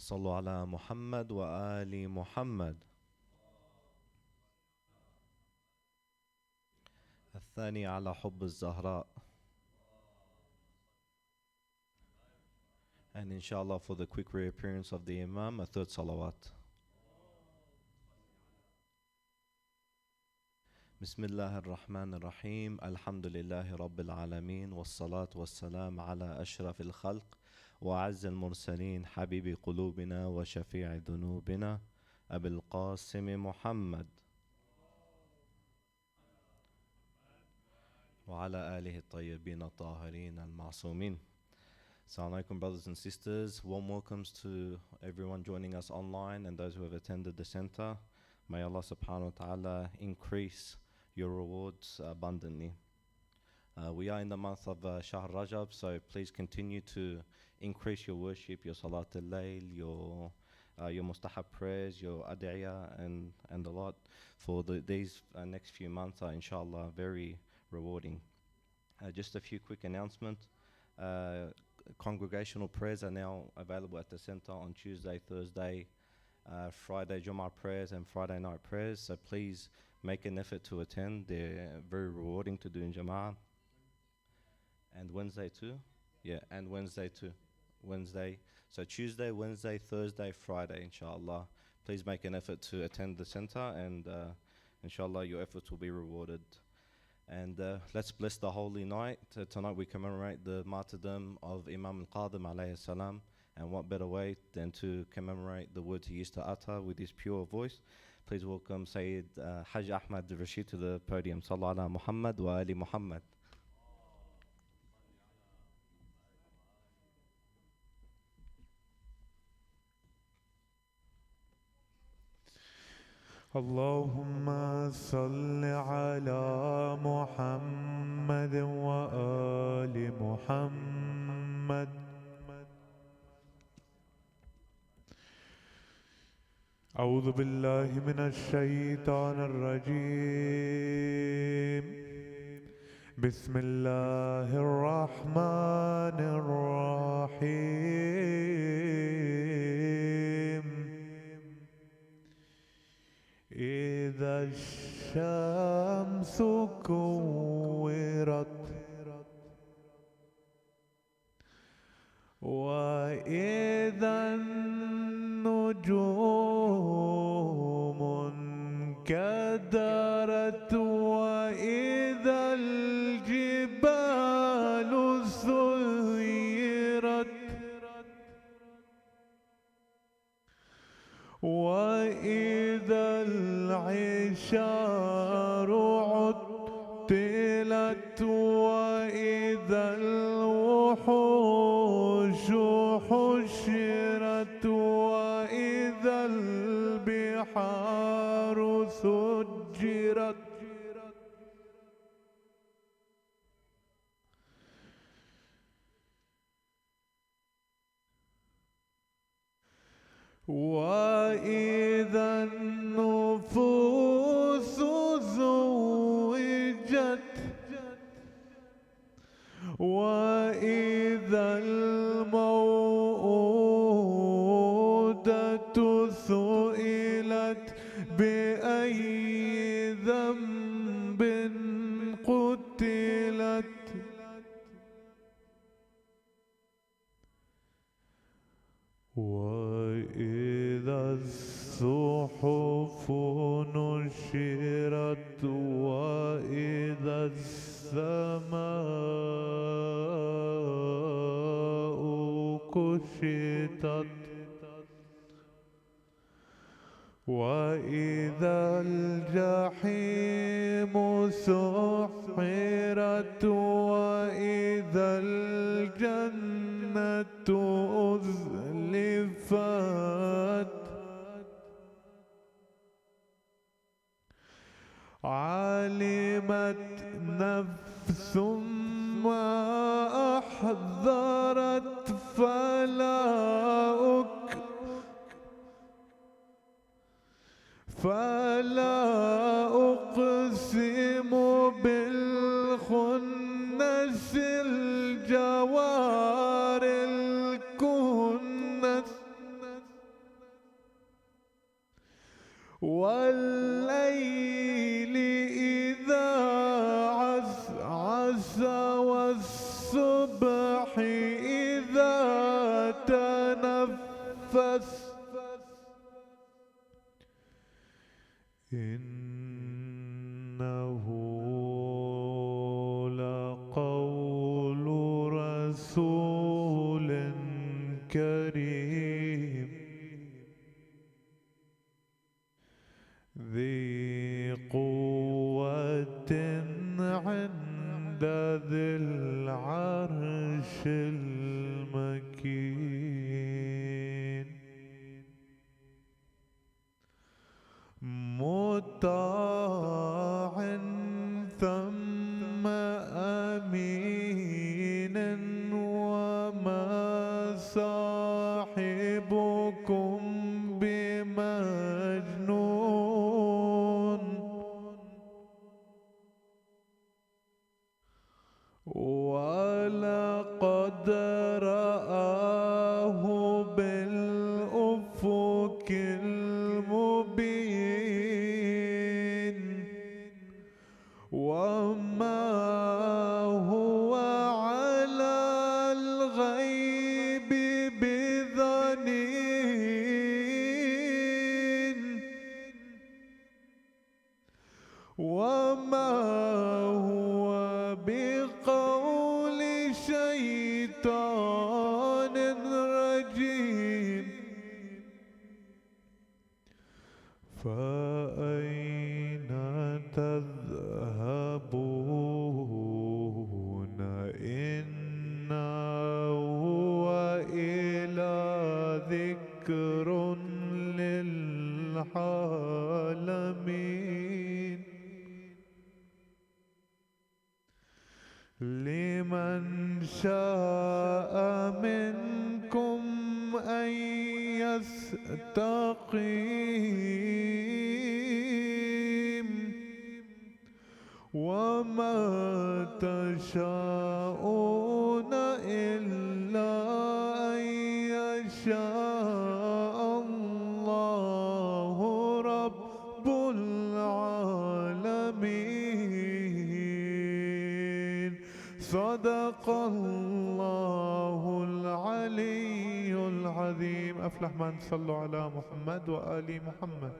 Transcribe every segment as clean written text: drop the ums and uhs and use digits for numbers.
صلوا على محمد وآل محمد. الثاني على حب الزهراء. And inshallah, for the quick reappearance of the Imam, a third salawat. بسم الله الرحمن الرحيم. الحمد لله رب العالمين، والصلاة والسلام على أشرف الخلق وأعز المرسلين، حبيب قلوبنا وشفيع ذنوبنا، أبي القاسم محمد وعلى آله الطيبين الطاهرين المعصومين. Assalamu alaikum, brothers and sisters. Warm welcomes to everyone joining us online and those who have attended the center. May Allah subhanahu wa ta'ala increase your rewards abundantly. We are in the month of Shahr Rajab, so please continue to increase your worship, your Salat al-Layl, your mustahab prayers, your ad'iyah, and a lot, for these next few months are inshallah very rewarding. Just a few quick announcements. Congregational prayers are now available at the center on Tuesday, Thursday, Friday Jummah prayers and Friday night prayers, so please make an effort to attend. They're very rewarding to do in Jama'ah. And Wednesday too? Yeah, and Wednesday too. Wednesday. So Tuesday, Wednesday, Thursday, Friday, inshallah. Please make an effort to attend the center, and inshallah your efforts will be rewarded. And let's bless the holy night. Tonight we commemorate the martyrdom of Imam alKadhem alayhi salam. And what better way than to commemorate the words he used to utter with his pure voice. Please welcome Sayyid Hajj Ahmad Rashid to the podium. Sallu ala Muhammad wa ali Muhammad. اللهم صل على محمد وآل محمد. أعوذ بالله من الشيطان الرجيم. بسم الله الرحمن الرحيم. إذا الشمس كورت وإذا النجوم انكدرت وإذا الجبال سيرت وإذا العشار عطلت وإذا الوحوش حشرت وإذا البحار سجرت وإذا النفوس زوجت وإذا الموءودة سئلت بأي ذنب قتلت وإذا الصحف نشرت وإذا السماء كشطت وإذا الجحيم سعرت وإذا الجنة أزلفت علمت نفس ما أحضرت فلا أقسم بالخنس الجوار الكنس والليل إذا عسعس والصبح إذا تنفس إنه لقول رسول كريم ذي قوة عند ذي العرش المكين مطاع ثم أمين وما صاحبكم بمجنون ولقد رآه بالأفق المبين وما هو على الغيب بضنين وما هو بقول شيطان رجيم فأين تذهبون إن هو إلا ذكر للعالمين لمن شاء منكم أن يستقيم وما تشاءون إلا أن يشاء الله رب العالمين صدق الله العلي العظيم أفلح من صلوا على محمد وآل محمد.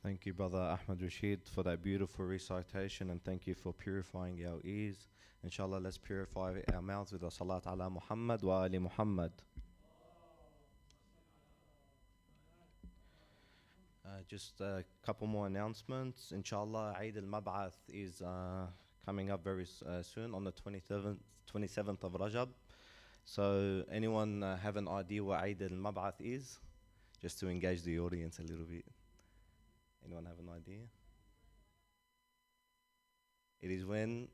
Thank you, Brother Ahmed Rashid, for that beautiful recitation, and thank you for purifying our ears. Inshallah, let's purify our mouths with the salat ala Muhammad wa ali Muhammad. Just a couple more announcements. Inshallah, Eid al-Mab'ath is coming up very soon on the 27th of Rajab. So anyone have an idea what Eid al-Mab'ath is? Just to engage the audience a little bit. Anyone have an idea? It is when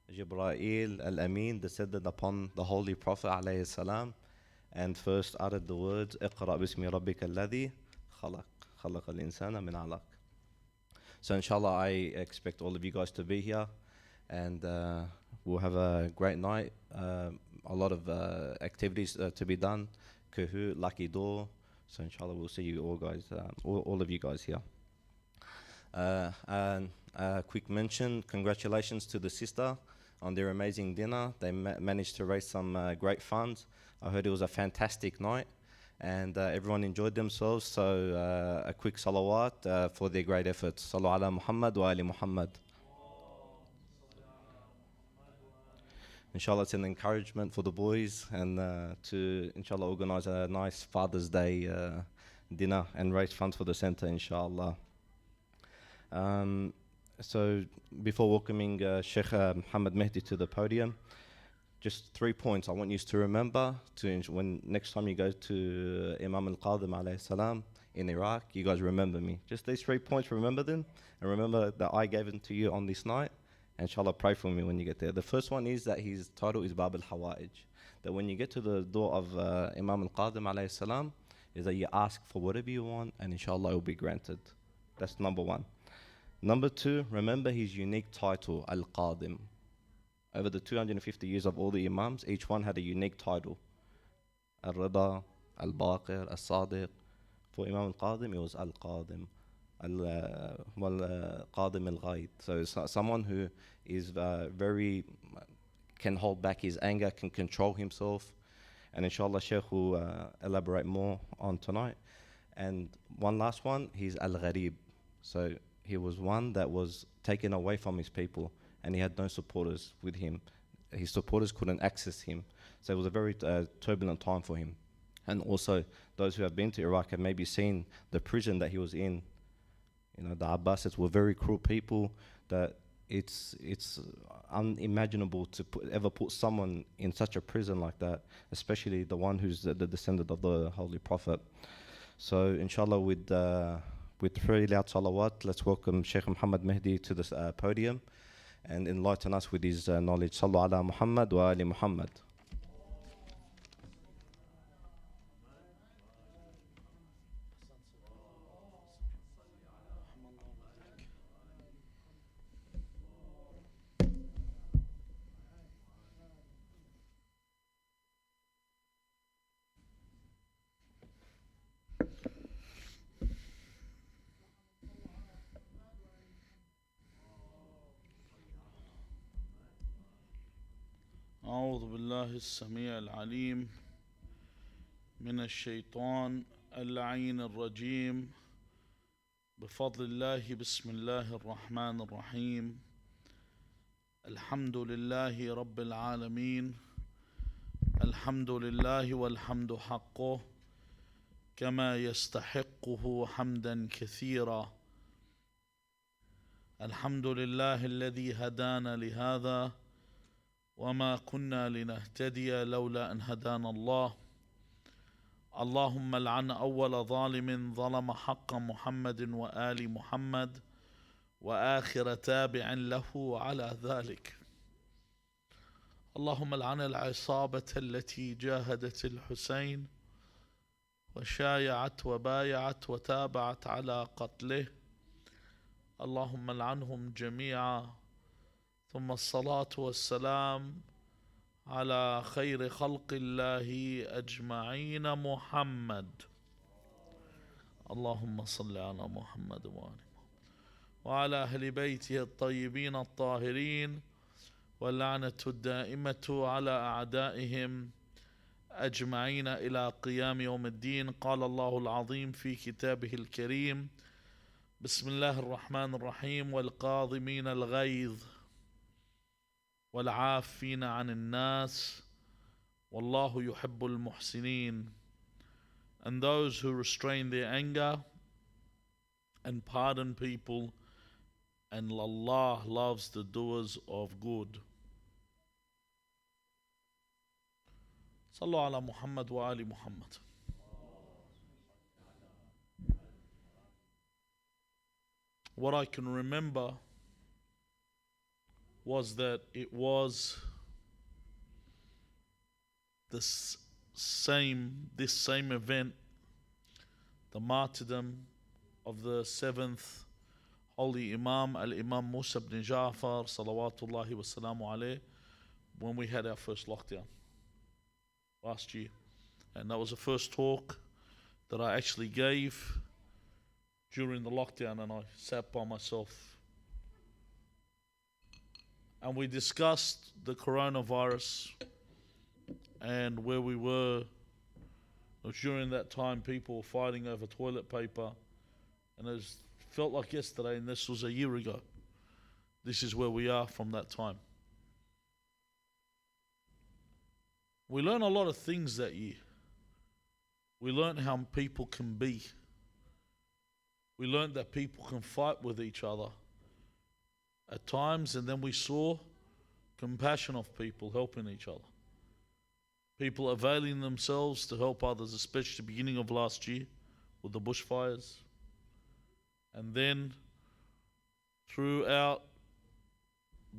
Jibreel al-Amin descended upon the Holy Prophet alayhi salam and first uttered the words اقرأ باسم ربك الذي خلق خلق الإنسان من علق. So inshallah, I expect all of you guys to be here, and we'll have a great night. A lot of activities to be done. Kahoot, lucky door. So inshallah, we'll see you all guys, all of you guys here. And a quick mention, congratulations to the sister on their amazing dinner. They managed to raise some great funds. I heard it was a fantastic night, and everyone enjoyed themselves. So a quick salawat for their great efforts. Sallu ala Muhammad wa ali Muhammad. Inshallah, it's an encouragement for the boys, and to inshallah organize a nice Father's Day dinner and raise funds for the center, inshallah. So before welcoming Sheikh Muhammad Mehdi to the podium, just 3 points I want you to remember when next time you go to Imam alKadhem alayhi salam in Iraq, you guys remember me. Just these 3 points, remember them, and remember that I gave them to you on this night. Inshallah, pray for me when you get there. The first one is that his title is Bab al-Hawa'ij. That when you get to the door of Imam alKadhem alayhi salam, is that you ask for whatever you want, and inshallah it will be granted. That's number one. Number two, remember his unique title, alKadhem. Over the 250 years of all the Imams, each one had a unique title. Al-Rida, Al-Baqir, Al-Sadiq. For Imam al-Kadhem, it was Al-Kadhem. Al-Kadhem al-Ghaid. So it's someone who is very, can hold back his anger, can control himself. And inshallah, Shaykh will elaborate more on tonight. And one last one, he's Al-Gharib. So he was one that was taken away from his people, and he had no supporters with him. His supporters couldn't access him. So it was a very turbulent time for him. And also, those who have been to Iraq have maybe seen the prison that he was in. You know, the Abbasids were very cruel people that it's unimaginable to ever put someone in such a prison like that, especially the one who's the descendant of the Holy Prophet. So, inshallah, with 3 loud salawat, let's welcome Shaykh Muhammad Mahdi to this podium and enlighten us with his knowledge. Sallu ala Muhammad wa ali Muhammad. أعوذ بالله السميع العليم من الشيطان اللعين الرجيم بفضل الله بسم الله الرحمن الرحيم الحمد لله رب العالمين الحمد لله والحمد حقه كما يستحقه حمدا كثيرا الحمد لله الذي هدانا لهذا وما كنا لنهتدي لولا أن هدانا الله اللهم لعن أول ظالم ظلم حق محمد وآل محمد وآخر تابع له على ذلك اللهم لعن العصابة التي جاهدت الحسين وشايعت وبايعت وتابعت على قتله اللهم لعنهم جميعا ثم الصلاة والسلام على خير خلق الله أجمعين محمد اللهم صل على محمد وعلى أهل بيته الطيبين الطاهرين واللعنة الدائمة على أعدائهم أجمعين إلى قيام يوم الدين قال الله العظيم في كتابه الكريم بسم الله الرحمن الرحيم والقاضمين الغيظ والعافين عن الناس والله يحب المحسنين and those who restrain their anger and pardon people and Allah loves the doers of good. Sallu ala Muhammad wa ali Muhammad. What I can remember was that it was this same event, the martyrdom of the 7th Holy Imam, Al-Imam Musa ibn Ja'far, salawatullahi wa salamu alayh, when we had our first lockdown last year. And that was the first talk that I actually gave during the lockdown, and I sat by myself. And we discussed the coronavirus and where we were. During that time, people were fighting over toilet paper. And it felt like yesterday, and this was a year ago. This is where we are from that time. We learned a lot of things that year. We learned how people can be. We learned that people can fight with each other at times, and then we saw compassion of people helping each other. People availing themselves to help others, especially the beginning of last year with the bushfires. And then throughout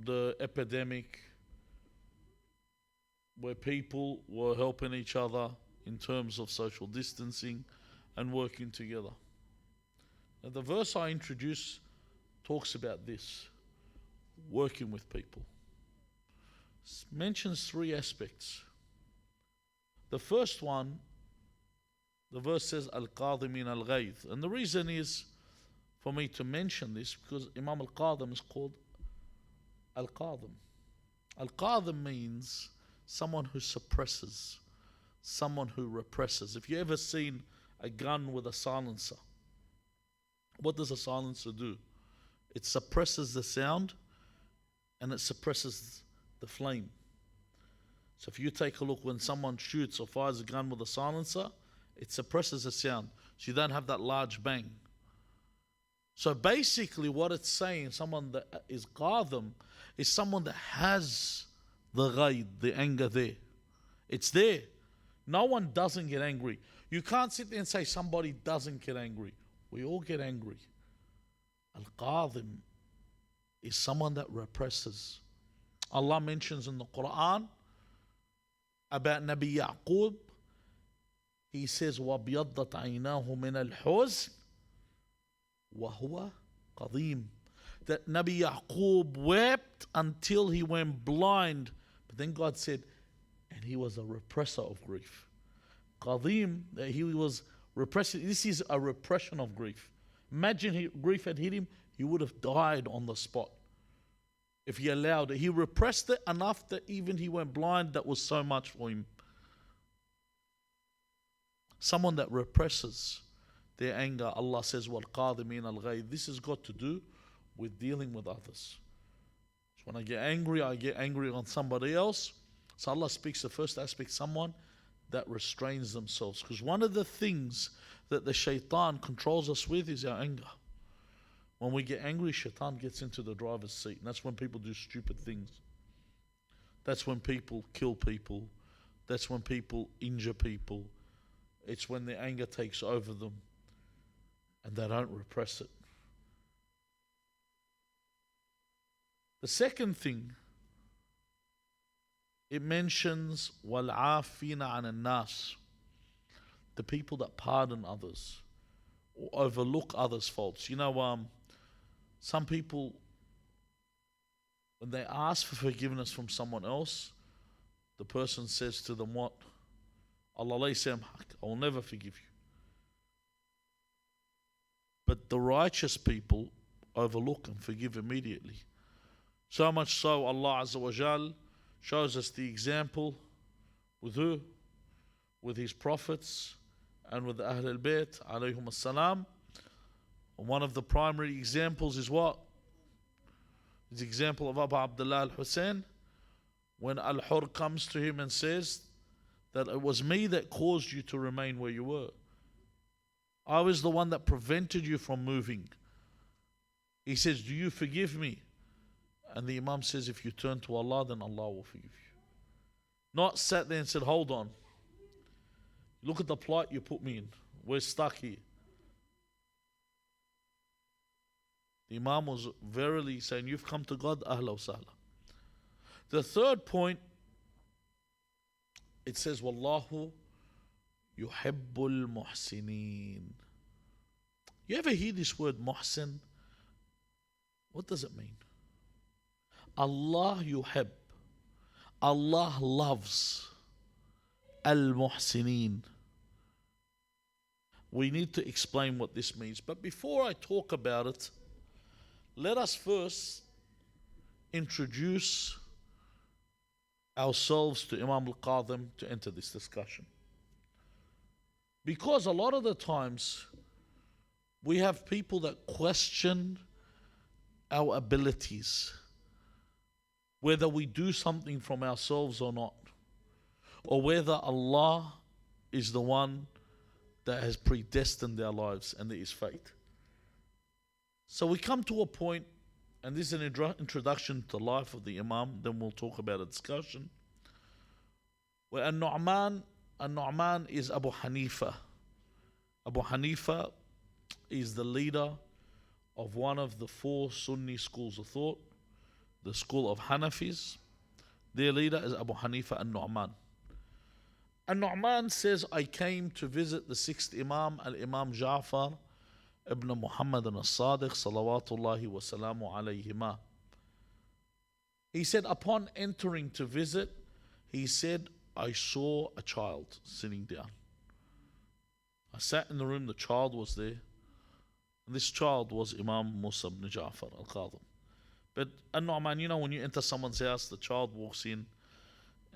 the epidemic, where people were helping each other in terms of social distancing and working together. Now, the verse I introduced talks about this, working with people. Mentions three aspects. The first one, the verse says, alKadhem al-ghayth. And the reason is for me to mention this because Imam alKadhem is called alKadhem. AlKadhem means someone who suppresses, someone who represses. If you ever seen a gun with a silencer, what does a silencer do? It suppresses the sound and it suppresses the flame. So if you take a look when someone shoots or fires a gun with a silencer, it suppresses the sound. So you don't have that large bang. So basically what it's saying, someone that is qadhim, is someone that has the ghaid, the anger there. It's there. No one doesn't get angry. You can't sit there and say somebody doesn't get angry. We all get angry. Al-Qadhim is someone that represses. Allah mentions in the Quran about Nabi Yaqub. He says, وَبْيَضَّتْ عَيْنَاهُ مِنَ الْحُزْنِ وَهُوَ قَدِيمٌ. That Nabi Yaqub wept until he went blind. But then God said, and he was a repressor of grief. Qadim, that he was repressing. This is a repression of grief. Imagine grief had hit him, he would have died on the spot. If he allowed it. He repressed it enough that even he went blind. That was so much for him. Someone that represses their anger, Allah says, وَالْقَادِمِينَ الْغَيْظِ. This has got to do with dealing with others. So when I get angry on somebody else. So Allah speaks the first aspect, someone that restrains themselves. Because one of the things that the shaitan controls us with is our anger. When we get angry, shaitan gets into the driver's seat. And that's when people do stupid things. That's when people kill people. That's when people injure people. It's when their anger takes over them and they don't repress it. The second thing, it mentions وَالْعَافِينَ عَنِ النَّاسِ, the people that pardon others or overlook others' faults. You know, some people, when they ask for forgiveness from someone else, the person says to them what? Allah laysa yamhak, I will never forgive you. But the righteous people overlook and forgive immediately. So much so Allah Azza wa Jal shows us the example with who? With His prophets and with the Ahl al-Bayt alayhum as-salam. One of the primary examples is what? It's the example of Abu Abdullah al-Hussein, when Al-Hur comes to him and says that it was me that caused you to remain where you were. I was the one that prevented you from moving. He says, do you forgive me? And the Imam says, if you turn to Allah, then Allah will forgive you. Not sat there and said, hold on. Look at the plight you put me in. We're stuck here. The Imam was verily saying, you've come to God, ahla wa sahla. The third point, it says, Wallahu yuhibbul muhsinin. You ever hear this word muhsin? What does it mean? Allah yuhib. Allah loves al-muhsinin. We need to explain what this means. But before I talk about it, let us first introduce ourselves to Imam al-Kadhem to enter this discussion. Because a lot of the times we have people that question our abilities, whether we do something from ourselves or not, or whether Allah is the one that has predestined our lives and it is fate. So we come to a point, and this is an introduction to the life of the Imam, then we'll talk about a discussion, where An-Nu'man is Abu Hanifa. Abu Hanifa is the leader of one of the four Sunni schools of thought, the school of Hanafis. Their leader is Abu Hanifa An-Nu'man. An-Nu'man says, I came to visit the sixth Imam, Al-Imam Ja'far ibn Muhammad al-Sadiq salawatullahi wa salamu alayhima. He said, upon entering to visit, he said, I saw a child sitting down. I sat in the room, the child was there. And this child was Imam Musa ibn Ja'far alKadhem. But An-Nu'man, you know, when you enter someone's house, the child walks in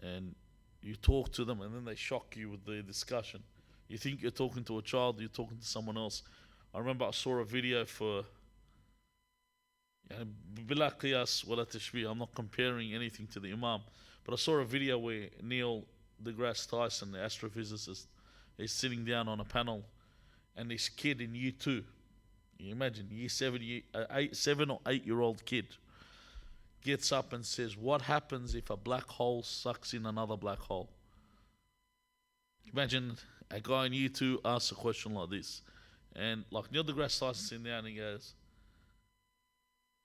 and you talk to them and then they shock you with their discussion. You think you're talking to a child, you're talking to someone else. I remember I saw a video for Bila Qiyas wala Tashbih. I'm not comparing anything to the Imam, but I saw a video where Neil deGrasse Tyson, the astrophysicist, is sitting down on a panel, and this kid in year 2, you imagine, year 7 or 8 year old kid, gets up and says, what happens if a black hole sucks in another black hole? Imagine a guy in year 2 asks a question like this. And like Neil deGrasse Tyson sitting down and he goes,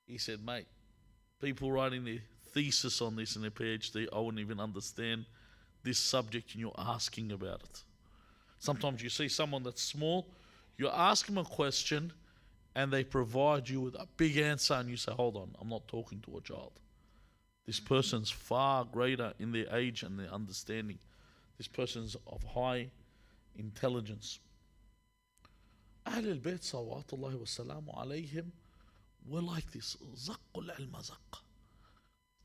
he said, mate, people writing their thesis on this in their PhD, I wouldn't even understand this subject and you're asking about it. Sometimes you see someone that's small, you ask them a question and they provide you with a big answer and you say, hold on, I'm not talking to a child. This person's far greater in their age and their understanding. This person's of high intelligence. Ahl al-Bayt salawatullahi wa salamu alayhim were like this. Zaqqul ilma zaqqa.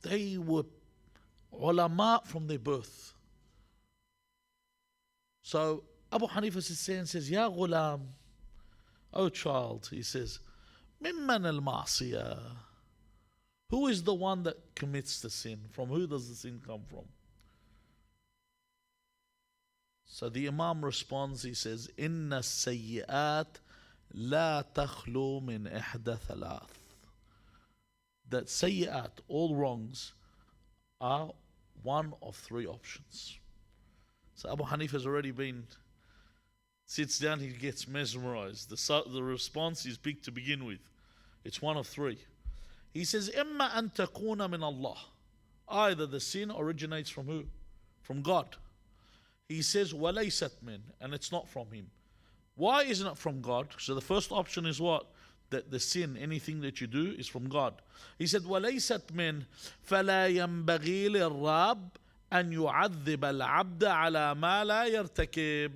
They were ulama from their birth. So Abu Hanifa sits there and says, Ya ghulam, oh child, he says, Mimman al-ma'siyah. Who is the one that commits the sin? From who does the sin come from? So the Imam responds, he says, Inna sayyi'at la takhlu min ihda thalath. That sayyi'at, all wrongs, are one of 3 options. So Abu Hanifa has already sits down, he gets mesmerized. The response is big to begin with. It's one of 3. He says, Imma an takuna min Allah. Either the sin originates from who? From God. He says, walaysat min, and it's not from him. Why isn't it from God? So the first option is what? That the sin, anything that you do, is from God. He said, walaysat min, فلا ينبغي للرب أن يعذب العبد على ما لا يرتكب.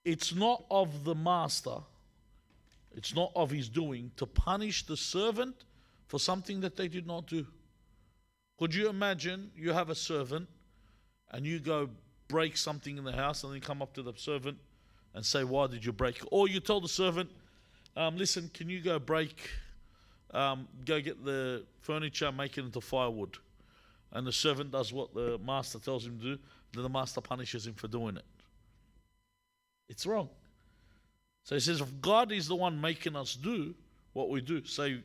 It's not of the master, it's not of his doing to punish the servant for something that they did not do. Could you imagine you have a servant and you go break something in the house and then come up to the servant and say, why did you break? Or you tell the servant, listen, can you go go get the furniture, make it into firewood. And the servant does what the master tells him to do, then the master punishes him for doing it. It's wrong. So he says, if God is the one making us do what we do, say,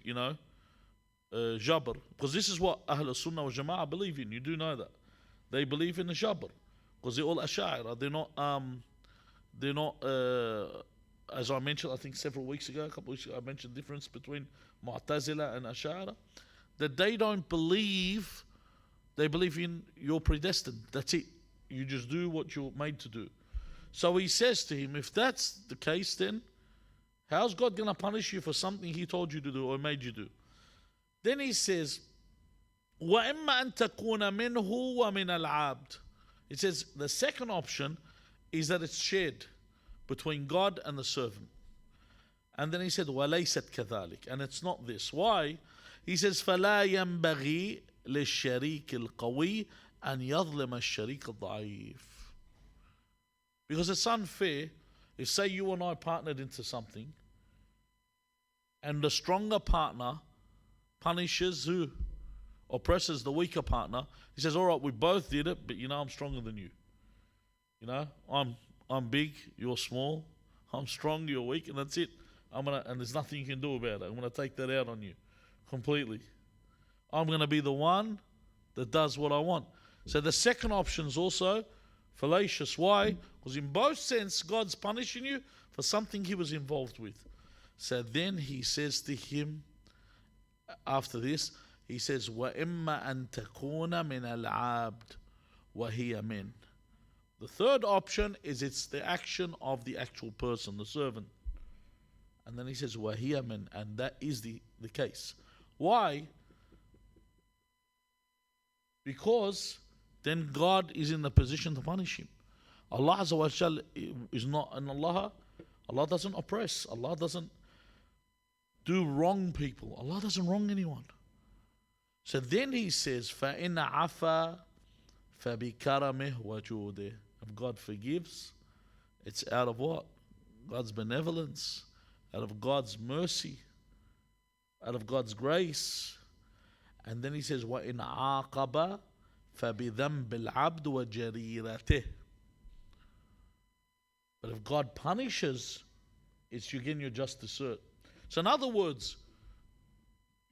Jabr, because this is what Ahl Sunnah wa Jama'ah believe in. You do know that. They believe in the Jabr, because they're all Ash'a'ira. They're not, as I mentioned, I think a couple of weeks ago, I mentioned the difference between Mu'tazila and Ash'a'ira, that they don't believe, they believe in you're predestined. That's it. You just do what you're made to do. So he says to him, if that's the case, then how's God going to punish you for something he told you to do or made you do? Then he says, وَإِمَّا أَن تَكُونَ مِنْهُ وَمِنَ الْعَبْدِ. It says the second option is that it's shared between God and the servant. And then he said, وَلَيْسَتْ كَذَلِكَ. And it's not this. Why? He says, فَلَا يَنْبَغِي لِلشَّرِيكِ الْقَوِيِّ أَنْ يَظْلِمَ الشَّرِيكَ الضَّعِيفِ. Because it's unfair if, say, you and I partnered into something and the stronger partner punishes who? Oppresses the weaker partner. He says, all right, we both did it, but I'm stronger than you. I'm big, you're small. I'm strong, you're weak, and that's it. And there's nothing you can do about it. I'm gonna take that out on you completely. I'm gonna be the one that does what I want. So the second option is also fallacious. Why? Because in both sense, God's punishing you for something he was involved with. So then he says to him, after this, he says, وَإِمَّا أَن تَكُونَ مِنَ الْعَابْدِ وَهِيَ مِنْ. The third option is it's the action of the actual person, the servant. And then he says, وَهِيَ مِنْ, and that is the case. Why? Because then God is in the position to punish him. Allah Azza wa Jal is not, and Allah doesn't oppress. Allah doesn't do wrong people. Allah doesn't wrong anyone. So then he says, فَإِنَّ عَفَى فَبِكَرَمِهِ وَجُودِهِ. If God forgives, it's out of what? God's benevolence, out of God's mercy, out of God's grace. And then he says, وَإِنْ عَاقَبَ فَبِذَنْبِ الْعَبْدِ وَجَرِيرَتِهِ. But if God punishes, it's again your just desert. So in other words,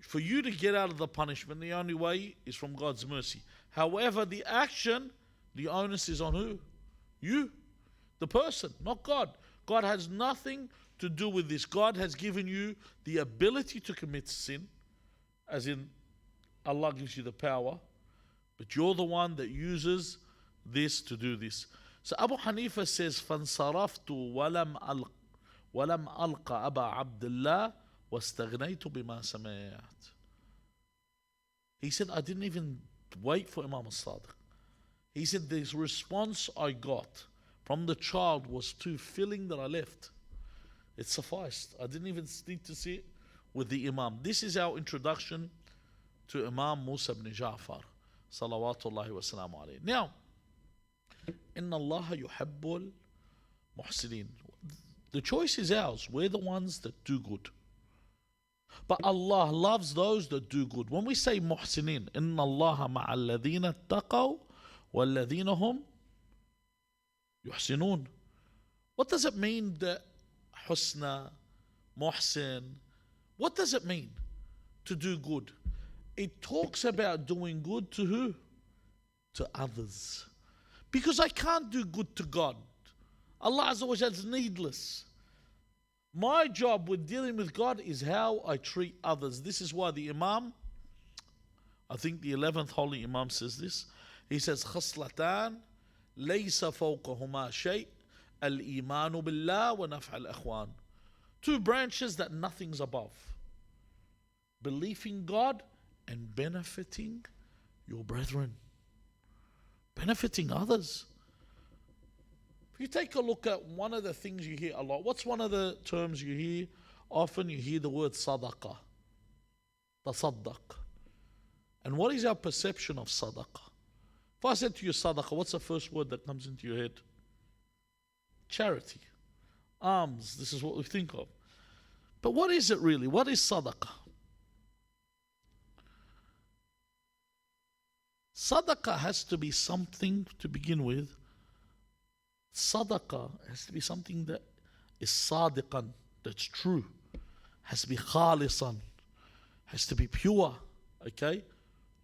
for you to get out of the punishment, the only way is from God's mercy. However, the action, the onus is on who? You, the person, not God. God has nothing to do with this. God has given you the ability to commit sin, as in Allah gives you the power, but you're the one that uses this to do this. So Abu Hanifa says, فَانْصَرَفْتُ وَلَمْ أَلْقَ أَبَا عَبْدِ اللَّهِ وَاسْتَغْنَيْتُ بِمَا سَمِعْتُ. He said, I didn't even wait for Imam al-Sadiq. He said, the response I got from the child was too filling that I left. It sufficed. I didn't even need to see it with the Imam. This is our introduction to Imam Musa ibn Ja'far. Salawatullahi wa salamu alayhi. Now, Inna Allah yuhibbul muhsinin. The choice is ours. We're the ones that do good. But Allah loves those that do good. When we say muhsinin, Inna Allah ma'al ladhina taqaw wal ladhina hum yuhsinun. What does it mean that husna, muhsin, what does it mean to do good? It talks about doing good to who? To others. Because I can't do good to God. Allah Azza wa Jalla is needless. My job with dealing with God is how I treat others. This is why the Imam, I think the 11th Holy Imam says this. He says, خصلتان ليس فوقهما شيء الإيمان بالله ونفع الإخوان. Two branches that nothing's above. Belief in God and benefiting your brethren. Benefiting others. If you take a look at one of the things you hear a lot, what's one of the terms you hear? Often you hear the word sadaqah. Tasaddaq. And what is our perception of sadaqah? If I said to you sadaqah, what's the first word that comes into your head? Charity. Alms. This is what we think of. But what is it really? What is sadaqah? Sadaqah has to be something to begin with. Sadaqah has to be something that is sadiqan, that's true. Has to be khalisan, has to be pure. Okay?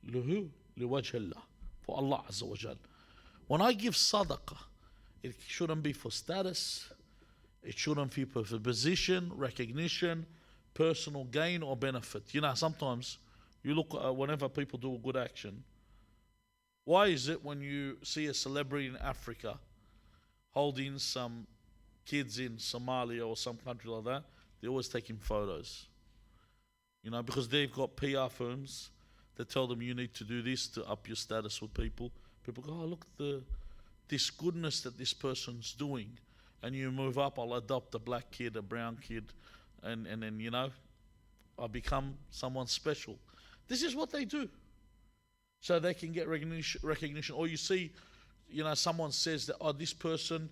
Luhu liwajh Allah, for Allah Azza wa Jal. When I give sadaqah, it shouldn't be for status, it shouldn't be for position, recognition, personal gain or benefit. You know, sometimes you look at whenever people do a good action, why is it when you see a celebrity in Africa holding some kids in Somalia or some country like that, they're always taking photos? You know, because they've got PR firms that tell them you need to do this to up your status with people. People go, oh, look at this goodness that this person's doing. And you move up, I'll adopt a black kid, a brown kid, and then, you know, I'll become someone special. This is what they do. So they can get recognition. Or you see, you know, someone says that, oh, this person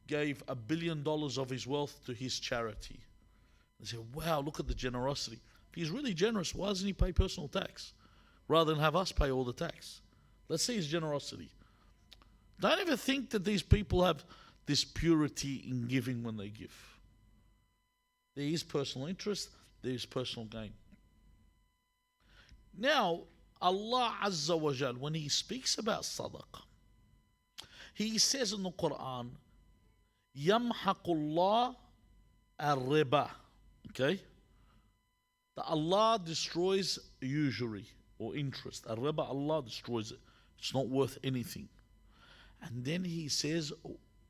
gave $1 billion of his wealth to his charity. They say, wow, look at the generosity. If he's really generous, why doesn't he pay personal tax rather than have us pay all the tax? Let's see his generosity. Don't ever think that these people have this purity in giving when they give. There is personal interest, there is personal gain. Now, Allah Azza wa Jal, when He speaks about sadaqah, He says in the Quran, Yamhaqullah al-riba. Okay? That Allah destroys usury or interest. Al-riba, Allah destroys it. It's not worth anything. And then he says,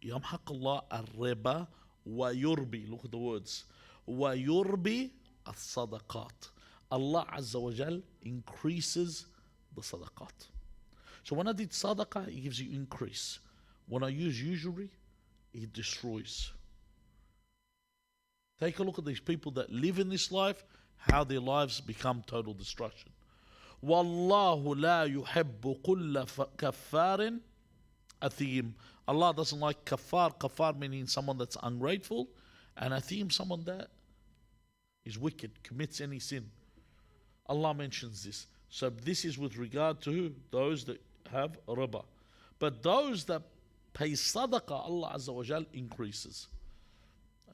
يَمْحَقُ اللَّهُ الرِّبَى وَيُرْبِي. Look at the words. وَيُرْبِي الصَّدَقَاتِ. Allah Azza wa Jal increases the sadaqat. So when I did sadaqah, it gives you increase. When I use usury, it destroys. Take a look at these people that live in this life, how their lives become total destruction. وَاللَّهُ لَا يُحِبُّ كُلَّ كَفَّارٍ أَثِيمٍ. Allah doesn't like kafar. Kafar meaning someone that's ungrateful. And athim, someone that is wicked, commits any sin. Allah mentions this. So this is with regard to who? Those that have riba. But those that pay sadaqah, Allah Azza wa Jal increases.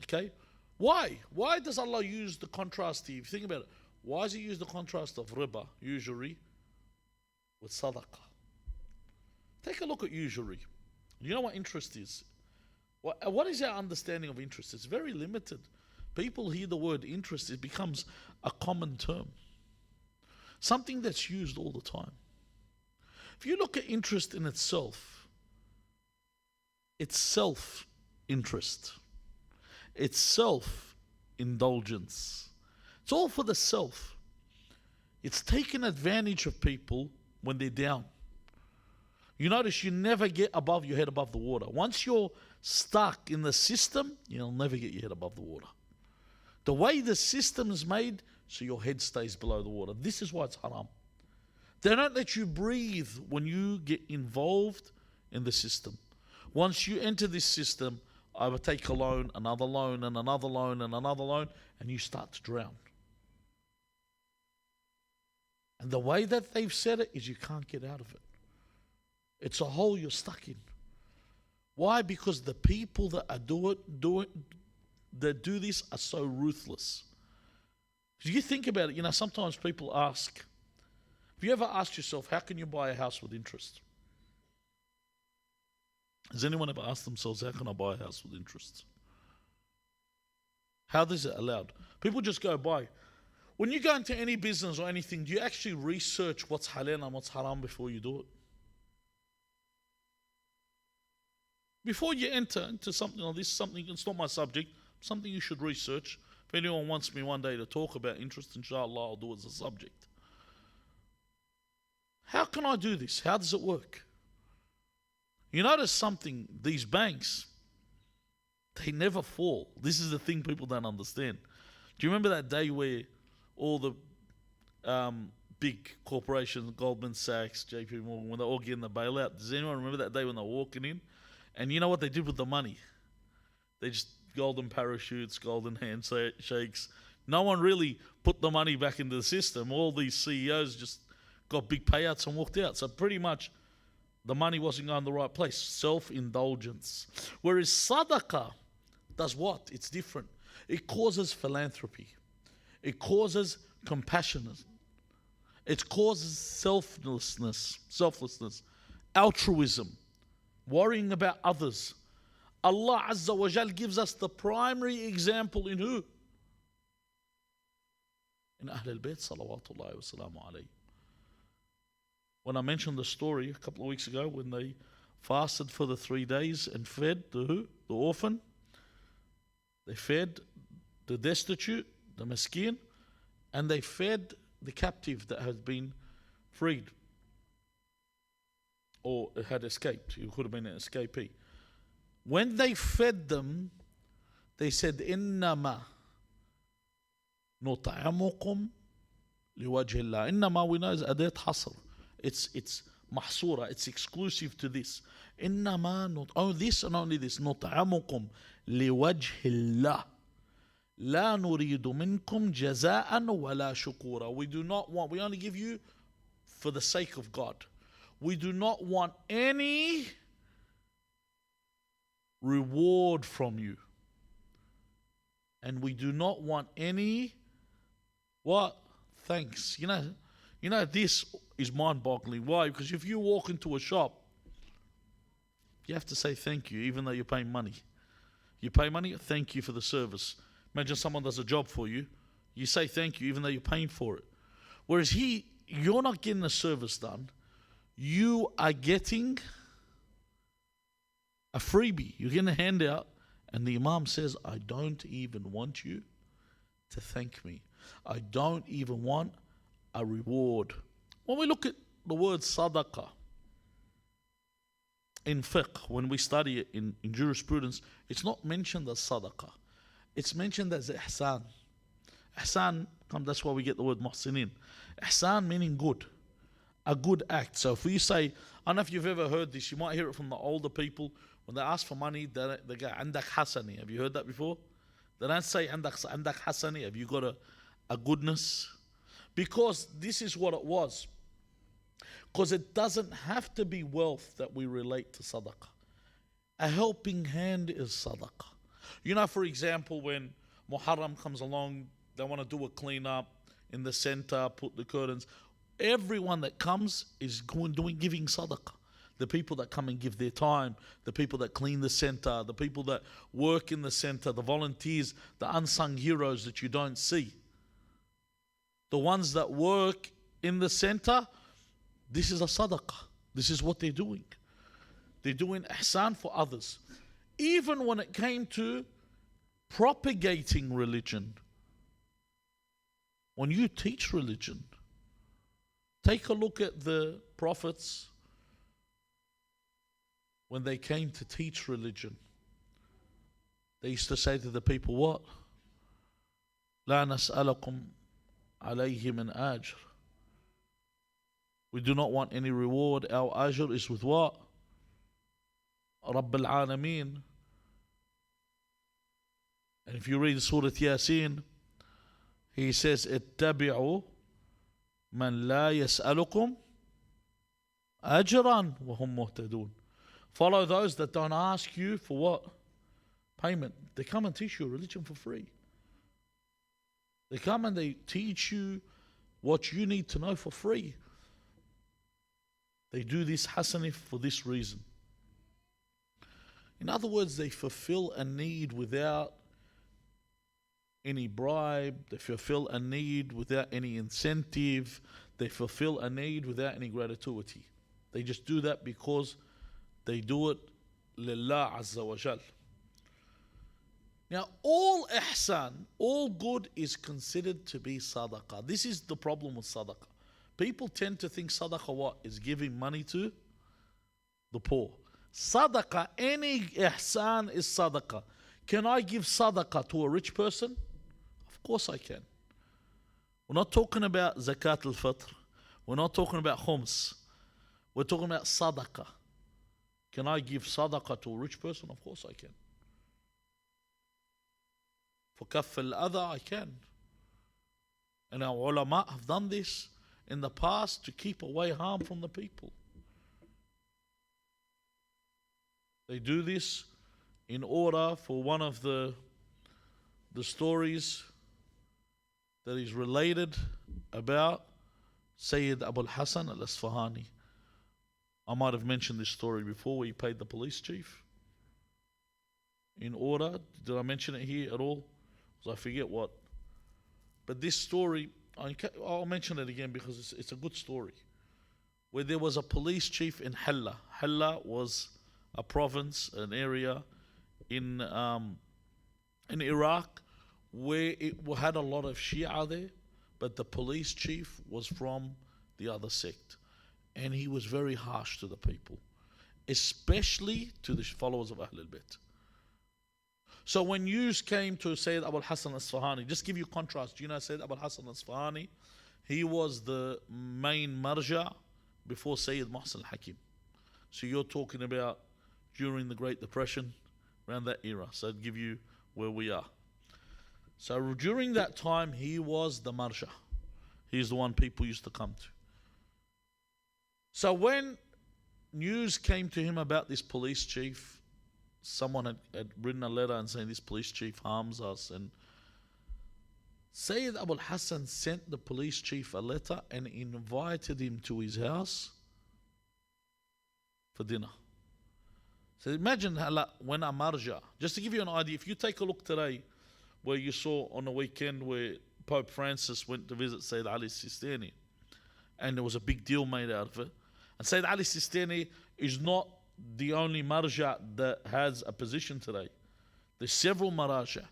Okay? Why? Why does Allah use the contrast here? If you think about it, why does He use the contrast of riba, usury, with sadaqah? Take a look at usury. You know what interest is? What is our understanding of interest? It's very limited. People hear the word interest, it becomes a common term. Something that's used all the time. If you look at interest in itself, it's self-interest. It's self-indulgence. It's all for the self. It's taking advantage of people when they're down. You notice you never get above your head above the water. Once you're stuck in the system, you'll never get your head above the water. The way the system is made, so your head stays below the water. This is why it's haram. They don't let you breathe when you get involved in the system. Once you enter this system, I will take a loan, another loan, and another loan, and another loan, and you start to drown. And the way that they've said it is you can't get out of it. It's a hole you're stuck in. Why? Because the people that that do this are so ruthless. If you think about it, sometimes people ask, have you ever asked yourself, how can you buy a house with interest? Has anyone ever asked themselves, how can I buy a house with interest? How is it allowed? People just go buy. When you go into any business or anything, do you actually research what's halal and what's haram before you do it? Before you enter into something like this, it's not my subject, something you should research. If anyone wants me one day to talk about interest, inshallah, I'll do it as a subject. How can I do this? How does it work? You notice something, these banks, they never fall. This is the thing people don't understand. Do you remember that day where all the big corporations, Goldman Sachs, JP Morgan, when they're all getting the bailout? Does anyone remember that day when they were walking in? And you know what they did with the money? They just golden parachutes, golden handshakes. No one really put the money back into the system. All these CEOs just got big payouts and walked out. So pretty much the money wasn't going the right place. Self-indulgence. Whereas sadaqah does what? It's different. It causes philanthropy. It causes compassion. It causes selflessness, altruism, worrying about others. Allah Azza wa Jal gives us the primary example in who? In Ahl al-Bayt salawatullahi wa salamu alayhi. When I mentioned the story a couple of weeks ago when they fasted for the 3 days and fed the orphan, they fed the destitute, the miskin, and they fed the captive that had been freed or had escaped. It could have been an escapee. When they fed them, they said, إِنَّمَا نُطْعِمُكُمْ لِوَجْهِ اللَّهِ. إِنَّمَا we know is adat hasr. It's mahsura, it's exclusive to this. إِنَّمَا this and only this. نُطْعِمُكُمْ لِوَجْهِ اللَّهِ. لَا نُرِيدُ مِنْكُمْ جَزَاءً وَلَا شُكُورًا. We do not want, we only give you for the sake of God. We do not want any reward from you. And we do not want any what? Thanks. You know this is mind-boggling. Why? Because if you walk into a shop, you have to say thank you, even though you're paying money. You pay money, thank you for the service. Imagine someone does a job for you, you say thank you, even though you're paying for it. Whereas you're not getting a service done. You are getting a freebie. You're getting a handout, and the Imam says, I don't even want you to thank me. I don't even want a reward. When we look at the word sadaqah in fiqh, when we study it in jurisprudence, it's not mentioned as sadaqah. It's mentioned as ihsan. Ihsan, that's why we get the word muhsinin. Ihsan meaning good, a good act. So if we say, I don't know if you've ever heard this, you might hear it from the older people. When they ask for money, they go, Andak hasani. Have you heard that before? They don't say, Andak hasani. Have you got a goodness? Because this is what it was. Because it doesn't have to be wealth that we relate to sadaqah. A helping hand is sadaqah. You know, for example, when Muharram comes along, they want to do a clean up in the center, put the curtains. Everyone that comes is giving sadaqah. The people that come and give their time, the people that clean the center, the people that work in the center, the volunteers, the unsung heroes that you don't see. The ones that work in the center, this is a sadaqah. This is what they're doing. They're doing ihsan for others. Even when it came to propagating religion, when you teach religion, take a look at the prophets when they came to teach religion. They used to say to the people, what? لا نسألكم عليه من أجر. We do not want any reward. Our ajr is with what? Rabb al-Alameen. And if you read Surah Yasin, he says, اتبعوا من لا يسألكم أجرا وهم مهتدون. Follow those that don't ask you for what? Payment. They come and teach you religion for free. They come and they teach you what you need to know for free. They do this hasanah for this reason. In other words, they fulfill a need without any bribe. They fulfill a need without any incentive. They fulfill a need without any gratuity. They just do that because they do it lillah azza wa jal. Now, all ihsan, all good is considered to be sadaqah. This is the problem with sadaqah. People tend to think sadaqah what? Is giving money to the poor. Sadaqah, any ihsan is sadaqah. Can I give sadaqah to a rich person? Of course I can. We're not talking about zakat al-fitr. We're not talking about khums. We're talking about sadaqah. Can I give sadaqah to a rich person? Of course I can. For kaff al-adha, I can. And our ulama have done this in the past to keep away harm from the people. They do this in order for one of the stories that is related about Sayyid Abul Hasan al-Asfahani. I might have mentioned this story before, where he paid the police chief in order. Did I mention it here at all? Because I forget what. But this story, I'll mention it again because it's a good story. Where there was a police chief in Halla. Halla was a province, an area in Iraq where it had a lot of Shia there, but the police chief was from the other sect. And he was very harsh to the people, especially to the followers of Ahlul Bayt. So when news came to Sayyid Abul Hasan al-Asfahani, just give you contrast. You know Sayyid Abul Hasan al-Asfahani, he was the main marja before Sayyid Muhsin al-Hakim. So you're talking about during the Great Depression, around that era. So I'd give you where we are. So during that time, he was the marja. He's the one people used to come to. So when news came to him about this police chief, someone had written a letter and saying this police chief harms us, and Sayyid Abul Hasan sent the police chief a letter and invited him to his house for dinner. So imagine when a marja, just to give you an idea, if you take a look today where you saw on the weekend where Pope Francis went to visit Sayyid Ali Sistani, and there was a big deal made out of it. And Sayyid Ali Sistani is not the only marja that has a position today. There's several maraja.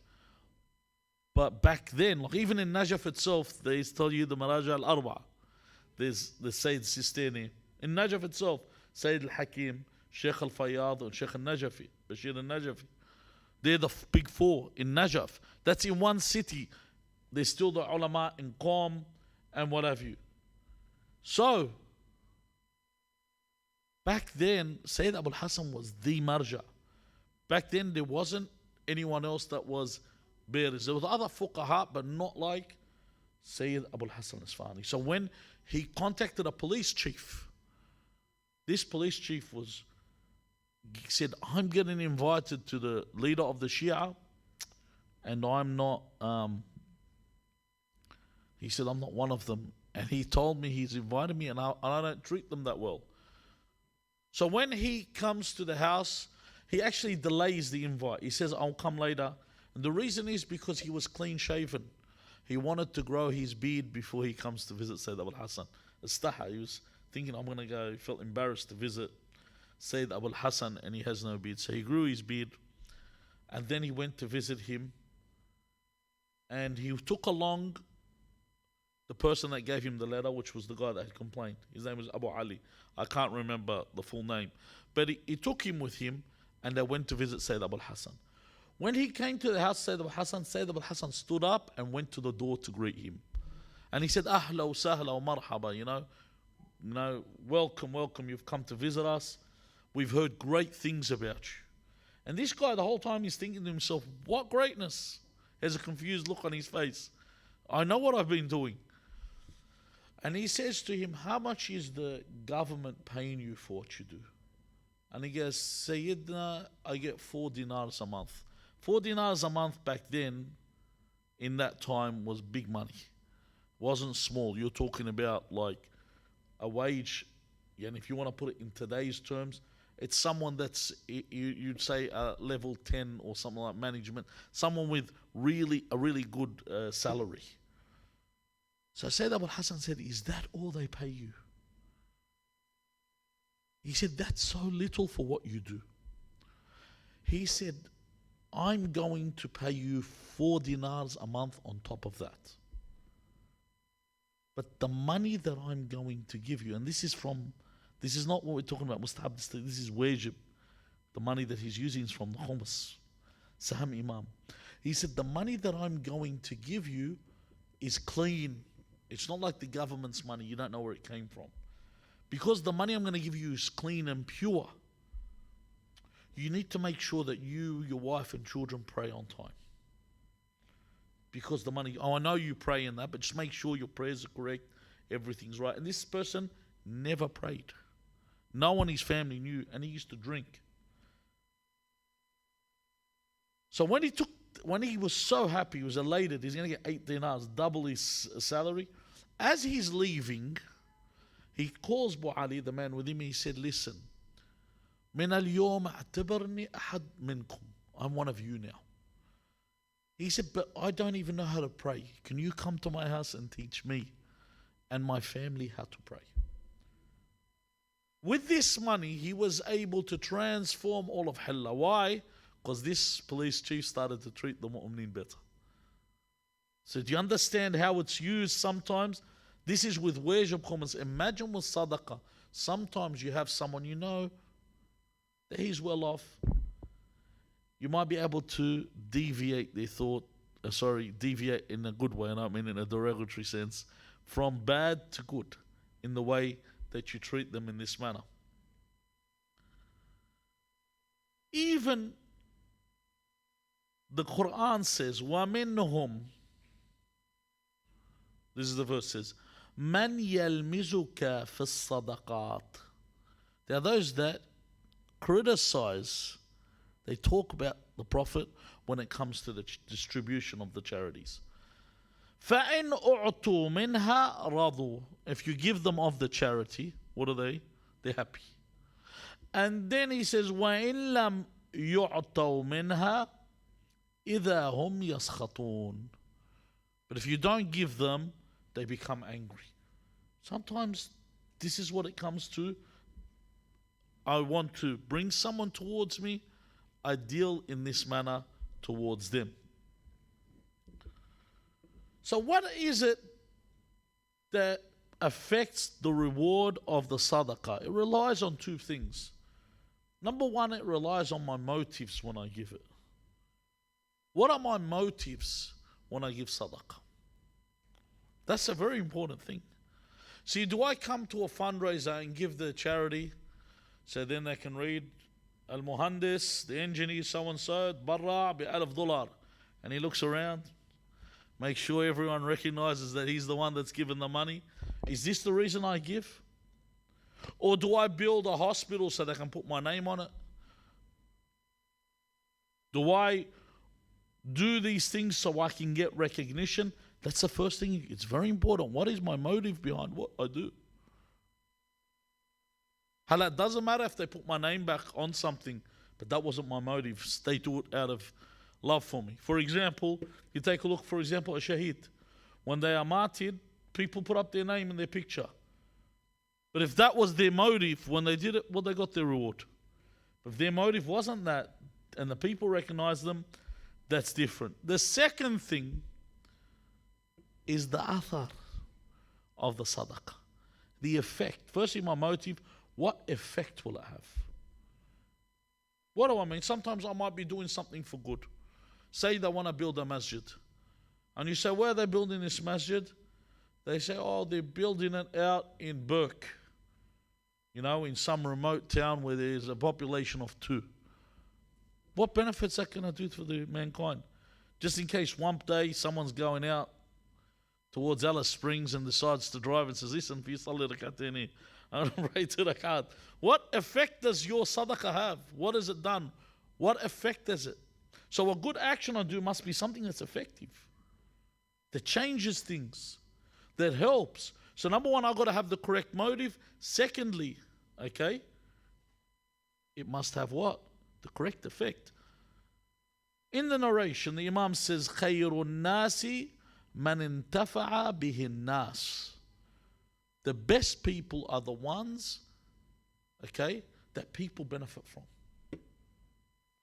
But back then, like even in Najaf itself, they tell you the maraja al-arba. There's the Sayyid Sistani. In Najaf itself, Sayyid al-Hakim, Sheikh al-Fayyad, and Sheikh al-Najafi, Bashir al-Najafi. They're the big four in Najaf. That's in one city. There's still the ulama in Qom and what have you. So, back then, Sayyid Abu al-Hasan was the marja. Back then, there wasn't anyone else that was bearers. There was other fuqaha, but not like Sayyid Abu al-Hasan al-Isfahani. So when he contacted a police chief, this police chief said, I'm getting invited to the leader of the Shia, and I'm not, he said, I'm not one of them. And he told me he's invited me, and I don't treat them that well. So when he comes to the house, he actually delays the invite. He says, I'll come later. And the reason is because he was clean shaven. He wanted to grow his beard before he comes to visit Sayyid Abu al-Hasan. Istaha, he was thinking, I'm going to go. He felt embarrassed to visit Sayyid Abu al-Hasan, and he has no beard. So he grew his beard, and then he went to visit him. And he took along the person that gave him the letter, which was the guy that had complained. His name was Abu Ali. I can't remember the full name. But he took him with him, and they went to visit Sayyid Abu al-Hasan. When he came to the house of Sayyid Abu al-Hasan stood up and went to the door to greet him. And he said, Ahla wa sahla wa marhaba, you know, welcome, you've come to visit us. We've heard great things about you. And this guy, the whole time, he's thinking to himself, what greatness? Has a confused look on his face. I know what I've been doing. And he says to him, how much is the government paying you for what you do? And he goes, Sayyidina, I get 4 dinars a month. 4 dinars a month back then, in that time, was big money. Wasn't small. You're talking about like a wage, and if you want to put it in today's terms, it's someone that's, you'd say level 10 or something like management, someone with a really good salary. So Sayyid Abu al-Hasan said, is that all they pay you? He said, that's so little for what you do. He said, I'm going to pay you 4 dinars a month on top of that. But the money that I'm going to give you, and this is not what we're talking about, mustahab, this is wajib. The money that he's using is from the Khumus. Saham Imam. He said, the money that I'm going to give you is clean. It's not like the government's money. You don't know where it came from. Because the money I'm going to give you is clean and pure, you need to make sure that you, your wife and children pray on time. Because the money, I know you pray in that, but just make sure your prayers are correct, everything's right. And this person never prayed. No one in his family knew, and he used to drink. So when he was so happy, he was elated, he's going to get 8 dinars, double his salary. As he's leaving, he calls Abu Ali, the man with him, he said, listen, من اليوم اعتبرني أحد منكم. I'm one of you now. He said, but I don't even know how to pray. Can you come to my house and teach me and my family how to pray? With this money, he was able to transform all of Hilla. Why? Because this police chief started to treat the mu'mineen better. So do you understand how it's used sometimes? This is with wajib khums. Imagine with sadaqah. Sometimes you have someone you know that he's well off. You might be able to deviate their thought, deviate in a good way, and I mean in a derogatory sense, from bad to good in the way that you treat them in this manner. Even the Quran says, وَمِنْهُمْ, this is the verse says, مَنْ يَلْمِزُكَ فِي الصَّدَقَاتِ. There are those that criticize, they talk about the Prophet when it comes to the distribution of the charities. فَإِنْ أُعْطُوا مِنْهَا رَضُوا. If you give them of the charity, what are they? They're happy. And then he says, وَإِنْ لَمْ يُعْطَوْا مِنْهَا إِذَا هُمْ يَسْخَطُونَ. But if you don't give them, they become angry. Sometimes this is what it comes to. I want to bring someone towards me, I deal in this manner towards them. So what is it that affects the reward of the sadaqah? It relies on two things. Number one, it relies on my motives when I give it. What are my motives when I give sadaqah? That's a very important thing. See, do I come to a fundraiser and give the charity so then they can read Al-Muhandis, the engineer, so-and-so, barra $1,000, and he looks around, make sure everyone recognizes that he's the one that's given the money? Is this the reason I give? Or do I build a hospital so they can put my name on it? Do I do these things so I can get recognition? That's the first thing. It's very important. What is my motive behind what I do? It doesn't matter if they put my name back on something, but that wasn't my motive. They do it out of love for me. For example, you take a look, for example, a shaheed. When they are martyred, people put up their name and their picture. But if that was their motive when they did it, well, they got their reward. But if their motive wasn't that, and the people recognize them, that's different. The second thing is the athar of the sadaqah. The effect. Firstly, my motive, what effect will it have? What do I mean? Sometimes I might be doing something for good. Say they want to build a masjid. And you say, where are they building this masjid? They say, oh, they're building it out in Burke. You know, in some remote town where there's a population of 2. What benefits that going to do for the mankind? Just in case one day someone's going out towards Alice Springs and decides to drive and says, listen, fi salli rak'atayn, I'm going to pray 2 rakat. What effect does your sadaqah have? What has it done? What effect has it? So a good action I do must be something that's effective, that changes things, that helps. So number one, I've got to have the correct motive. Secondly, okay, it must have what? The correct effect. In the narration, the Imam says, خَيْرُ النَّاسِ مَنْ انْتَفَعَ بِهِ النَّاسِ. The best people are the ones, okay, that people benefit from.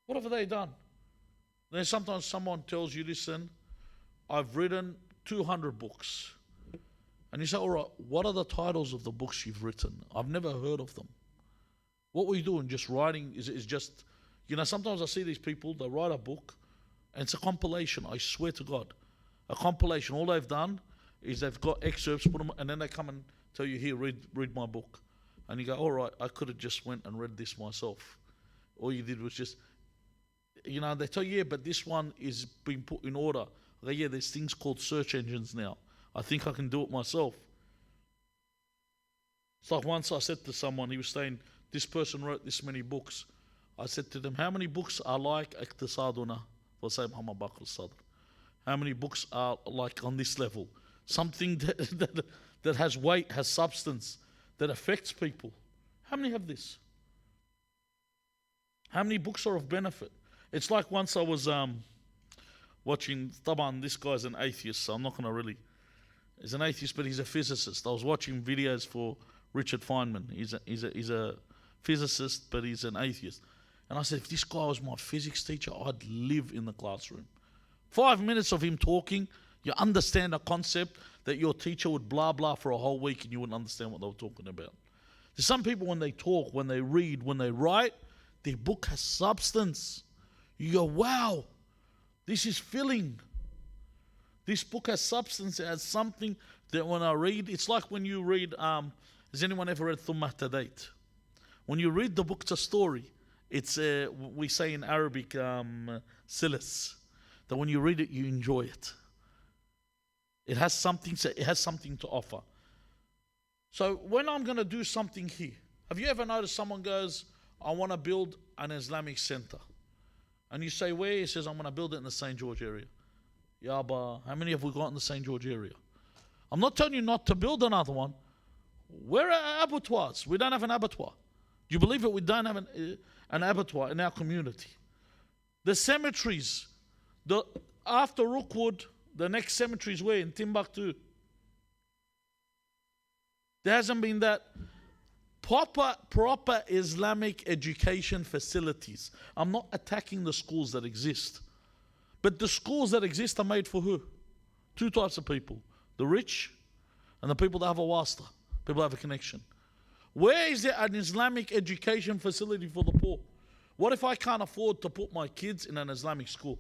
What have they done? Then sometimes someone tells you, listen, I've written 200 books. And you say, all right, what are the titles of the books you've written? I've never heard of them. What were you doing? Just writing? Is just, you know, sometimes I see these people, they write a book, and it's a compilation, I swear to God. A compilation. All they've done is they've got excerpts, put them, and then they come and tell you, here, read my book. And you go, all right, I could have just went and read this myself. All you did was just, you know, they tell you, yeah, but this one is being put in order. I go, yeah, there's things called search engines now. I think I can do it myself. It's like once I said to someone, he was saying, this person wrote this many books. I said to them, how many books are like Iqtisaduna? For say Muhammad Baqir Sadr. How many books are like on this level? Something that has weight, has substance, that affects people. How many have this? How many books are of benefit? It's like once I was watching, Taban, this guy's an atheist, so I'm not going to really, he's an atheist, but he's a physicist. I was watching videos for Richard Feynman. He's a physicist, but he's an atheist. And I said, if this guy was my physics teacher, I'd live in the classroom. 5 minutes of him talking, you understand a concept that your teacher would blah blah for a whole week and you wouldn't understand what they were talking about. There's some people, when they talk, when they read, when they write, their book has substance. You go, wow, this is filling. This book has substance. It has something that when I read, it's like when you read, has anyone ever read Thumma Tadait? When you read the book, it's a story. It's, we say in Arabic, silas. That when you read it, you enjoy it. It has something to offer. So when I'm going to do something here, have you ever noticed someone goes, I want to build an Islamic center. And you say, where? He says, I'm going to build it in the St. George area. Yeah, but how many have we got in the St. George area? I'm not telling you not to build another one. Where are abattoirs? We don't have an abattoir. Do you believe it? We don't have an abattoir in our community. The cemeteries, after Rookwood, the next cemetery is where? In Timbuktu. There hasn't been that proper Islamic education facilities. I'm not attacking the schools that exist. But the schools that exist are made for who? Two types of people. The rich and the people that have a wasta. People that have a connection. Where is there an Islamic education facility for the poor? What if I can't afford to put my kids in an Islamic school?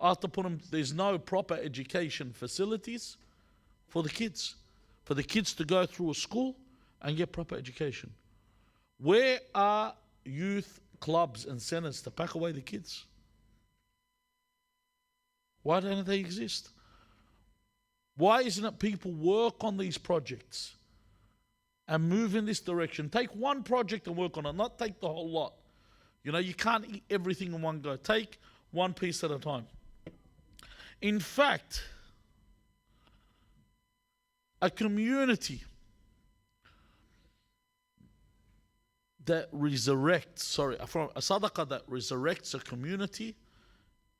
I have to put them, there's no proper education facilities for the kids. For the kids to go through a school and get proper education. Where are youth clubs and centers to pack away the kids? Why don't they exist? Why isn't it people work on these projects and move in this direction? Take one project and work on it, not take the whole lot. You know, you can't eat everything in one go. Take one piece at a time. In fact, a community that resurrects, a sadaqah that resurrects a community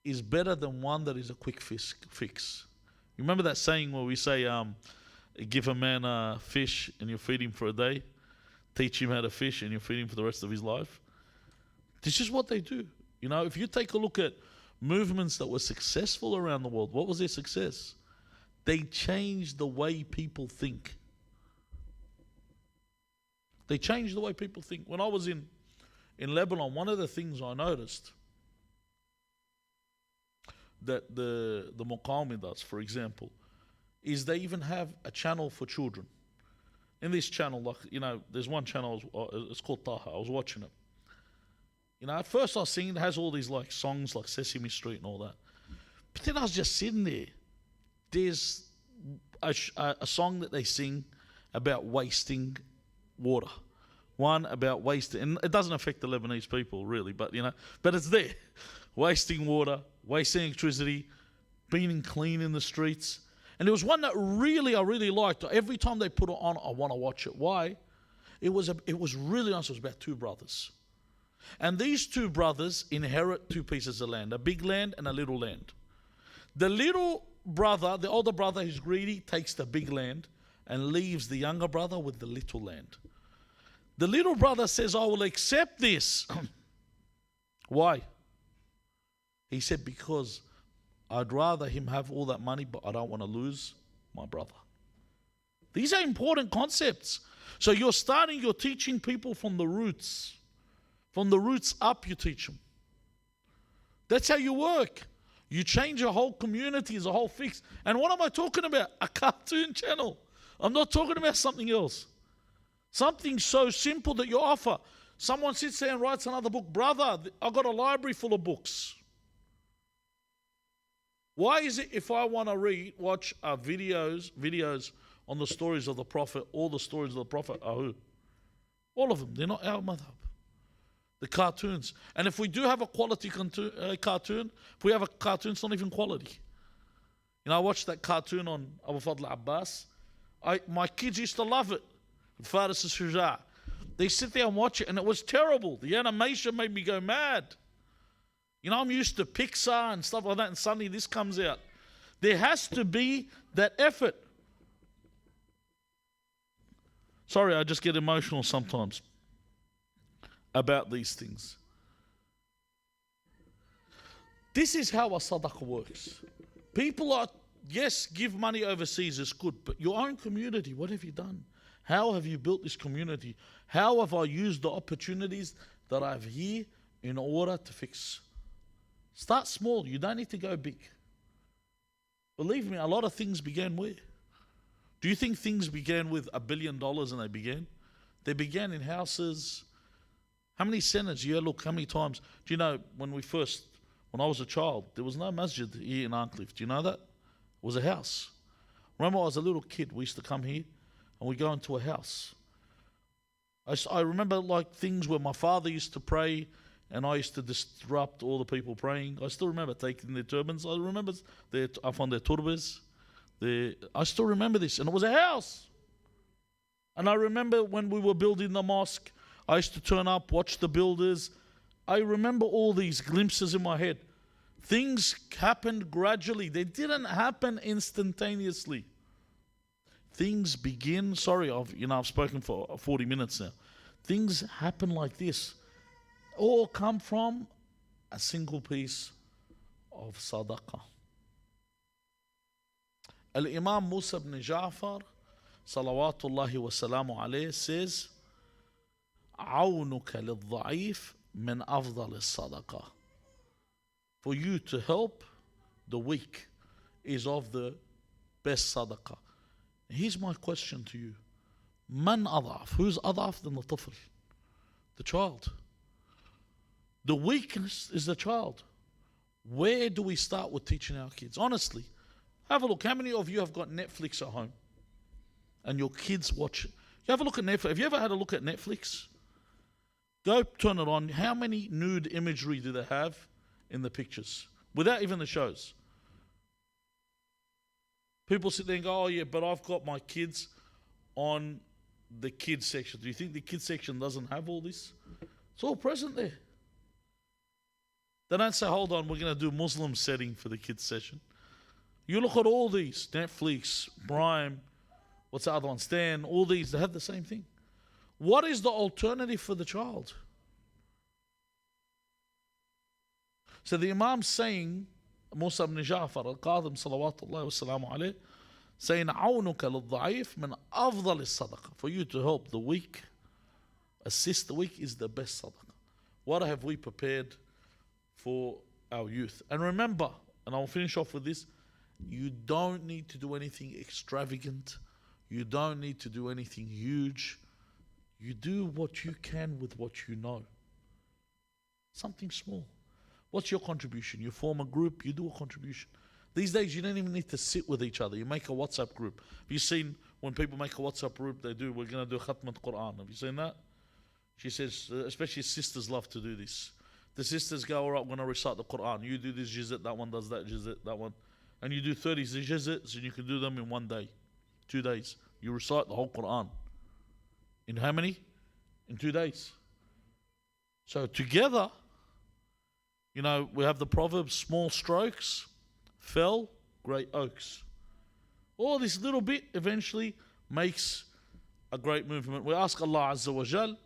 is better than one that is a quick fix. You remember that saying where we say, give a man a fish and you feed him for a day, teach him how to fish and you feed him for the rest of his life? This is what they do. You know, if you take a look at movements that were successful around the world, what was their success? They changed the way people think. They changed the way people think. When I was in Lebanon, one of the things I noticed that the Muqawmi does, for example, is they even have a channel for children. In this channel, like, you know, there's one channel, it's called Taha. I was watching it. You know, at first I was seeing it has all these like songs like Sesame Street and all that. But then I was just sitting there. There's a song that they sing about wasting water. One about wasting, and it doesn't affect the Lebanese people really, but you know, but it's there. Wasting water, wasting electricity, being clean in the streets. And there was one that I really liked. Every time they put it on, I want to watch it. Why? It was really nice. It was about two brothers. And these two brothers inherit two pieces of land, a big land and a little land. The little brother, the older brother who's greedy, takes the big land and leaves the younger brother with the little land. The little brother says, I will accept this. Why? He said, because I'd rather him have all that money, but I don't want to lose my brother. These are important concepts. So you're teaching people from the roots. From the roots up, you teach them. That's how you work. You change a whole community as a whole fix. And what am I talking about? A cartoon channel. I'm not talking about something else. Something so simple that you offer. Someone sits there and writes another book. Brother, I've got a library full of books. Why is it if I want to watch videos on the stories of the Prophet, all the stories of the Prophet are who? All of them. They're not our madhab. The cartoons. And if we do have a quality cartoon, if we have a cartoon, it's not even quality. You know, I watched that cartoon on Abu Fadl Abbas. My kids used to love it. Faris al-Shuja. They sit there and watch it, and it was terrible. The animation made me go mad. You know, I'm used to Pixar and stuff like that, and suddenly this comes out. There has to be that effort. Sorry, I just get emotional sometimes about these things. This is how a sadaqah works. People are, yes, give money overseas is good, but your own community, what have you done? How have you built this community? How have I used the opportunities that I have here in order to fix? Start small. You don't need to go big. Believe me, a lot of things began where? Do you think things began with $1 billion and they began? They began in houses. How many centers? Yeah, look, how many times? Do you know, when I was a child, there was no masjid here in Arncliffe. Do you know that? It was a house. Remember, I was a little kid. We used to come here and we go into a house. I remember like things where my father used to pray and I used to disrupt all the people praying. I still remember taking their turbans. I remember I found their turbas. I still remember this. And it was a house. And I remember when we were building the mosque, I used to turn up, watch the builders. I remember all these glimpses in my head. Things happened gradually. They didn't happen instantaneously. things begin. Sorry, I've spoken for 40 minutes now. Things happen like this. All come from a single piece of sadaqah. Imam Musa ibn Ja'far, salawatullahi wa salamu alayhi, says, عونك للضعيف من أفضل الصدقة. For you to help the weak is of the best sadaqah. Here's my question to you. Man أضعف? Who's أضعف than the طفل? The child. The weakness is the child. Where do we start with teaching our kids? Honestly, have a look. How many of you have got Netflix at home? And your kids watch it? You have a look at Netflix. Have you ever had a look at Netflix? Go turn it on. How many nude imagery do they have in the pictures? Without even the shows. People sit there and go, oh yeah, but I've got my kids on the kids section. Do you think the kids section doesn't have all this? It's all present there. They don't say, hold on, we're going to do Muslim setting for the kids session. You look at all these, Netflix, Prime, what's the other one, Stan, all these, they have the same thing. What is the alternative for the child? So the Imam's saying, Musa ibn Ja'far, alKadhem, salawatullahi wa salamu alayhi, saying, عَوْنُكَ لِلضَّعِيفِ مِنْ أَفْضَلِ الصَّدَقَةِ. For you to help the weak, assist the weak is the best sadaqah. What have we prepared for our youth? And remember, and I'll finish off with this, you don't need to do anything extravagant. You don't need to do anything huge. You do what you can with what you know. Something small. What's your contribution? You form a group, you do a contribution. These days, you don't even need to sit with each other. You make a WhatsApp group. Have you seen when people make a WhatsApp group, we're going to do Khatm al-Quran. Have you seen that? She says, especially sisters love to do this. The sisters go, all right, I'm going to recite the Quran. You do this jizat, that one does that jizat, that one. And you do 30 jizats, and you can do them in 1 day, 2 days. You recite the whole Quran. In how many? In 2 days. So together, we have the proverb, small strokes fell great oaks. All this little bit eventually makes a great movement. We ask Allah Azza wa Jal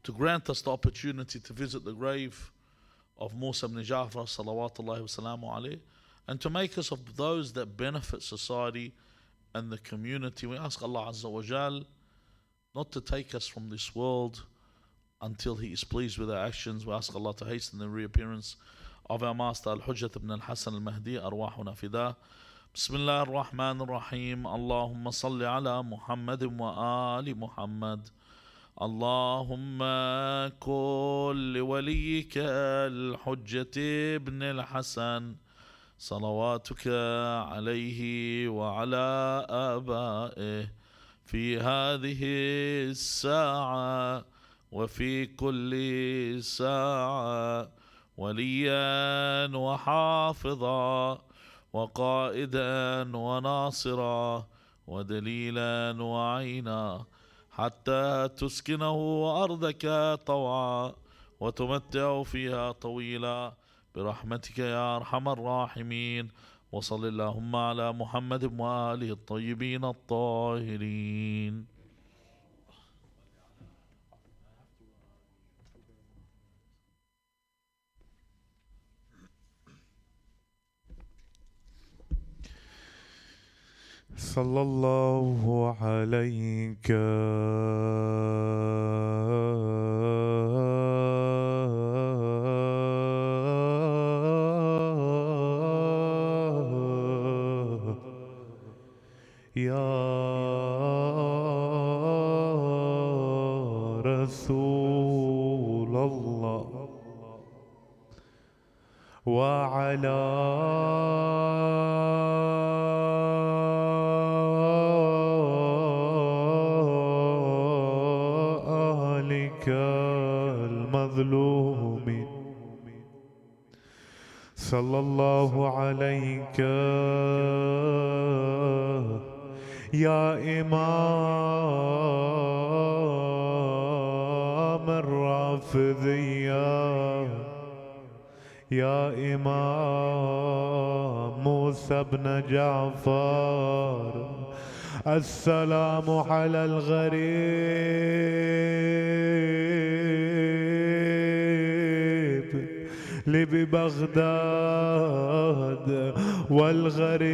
to grant us the opportunity to visit the grave of Musa ibn Ja'far, salawatullahi wa salamu alayhi, and to make us of those that benefit society and the community. We ask Allah Azza wa Jal not to take us from this world until He is pleased with our actions. We ask Allah to hasten the reappearance of our Master Al-Hujjat ibn Al-Hasan Al-Mahdi, arwahuna fidah. Bismillah ar-Rahman ar-Rahim. Allahumma salli ala Muhammadin wa ali Muhammad. Allahumma kulli waliyika al-Hujjat ibn Al-Hasan. صلواتك عليه وعلى آبائه في هذه الساعة وفي كل ساعة وليا وحافظا وقائدا وناصرا ودليلا وعينا حتى تسكنه أرضك طوعا وتمتع فيها طويلا برحمتك يا أرحم الراحمين. وصل اللهم على محمد وآله الطيبين الطاهرين. صلى الله عليك يا رسول الله وعلى آلك المظلومين. صلى الله عليك يا إمام الرافضية يا إمام موسى بن جعفر السلام على الغريب ببغداد والغريب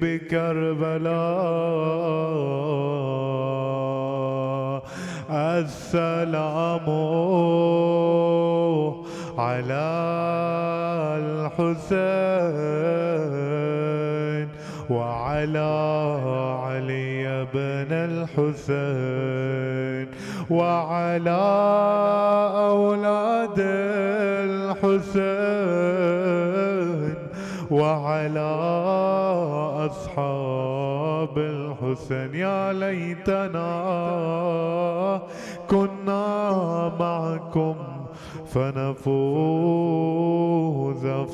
بكربلاء. السلام على الحسين وعلى علي بن الحسين وعلى أولاد الحسين وعلى أصحاب الحسين. يا ليتنا كنا معكم فنفوز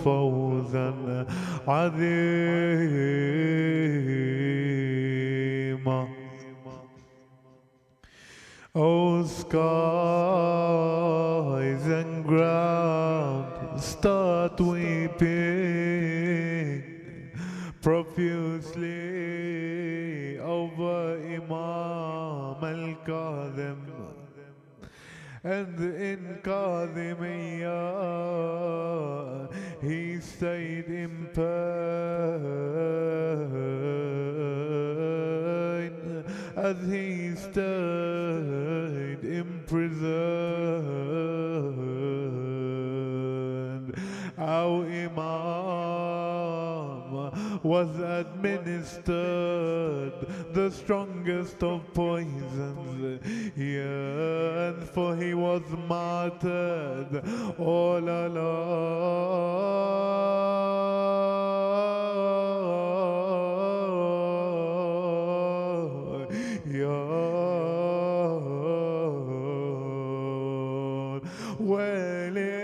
فوزا عظيما. Oh skies and ground, start weeping profusely over Imam alKadhem. And in Kadhimiyah he stayed in pain as he stayed imprisoned. Our Imam was administered the strongest of poisons, yes, for he was martyred all alone. Wailing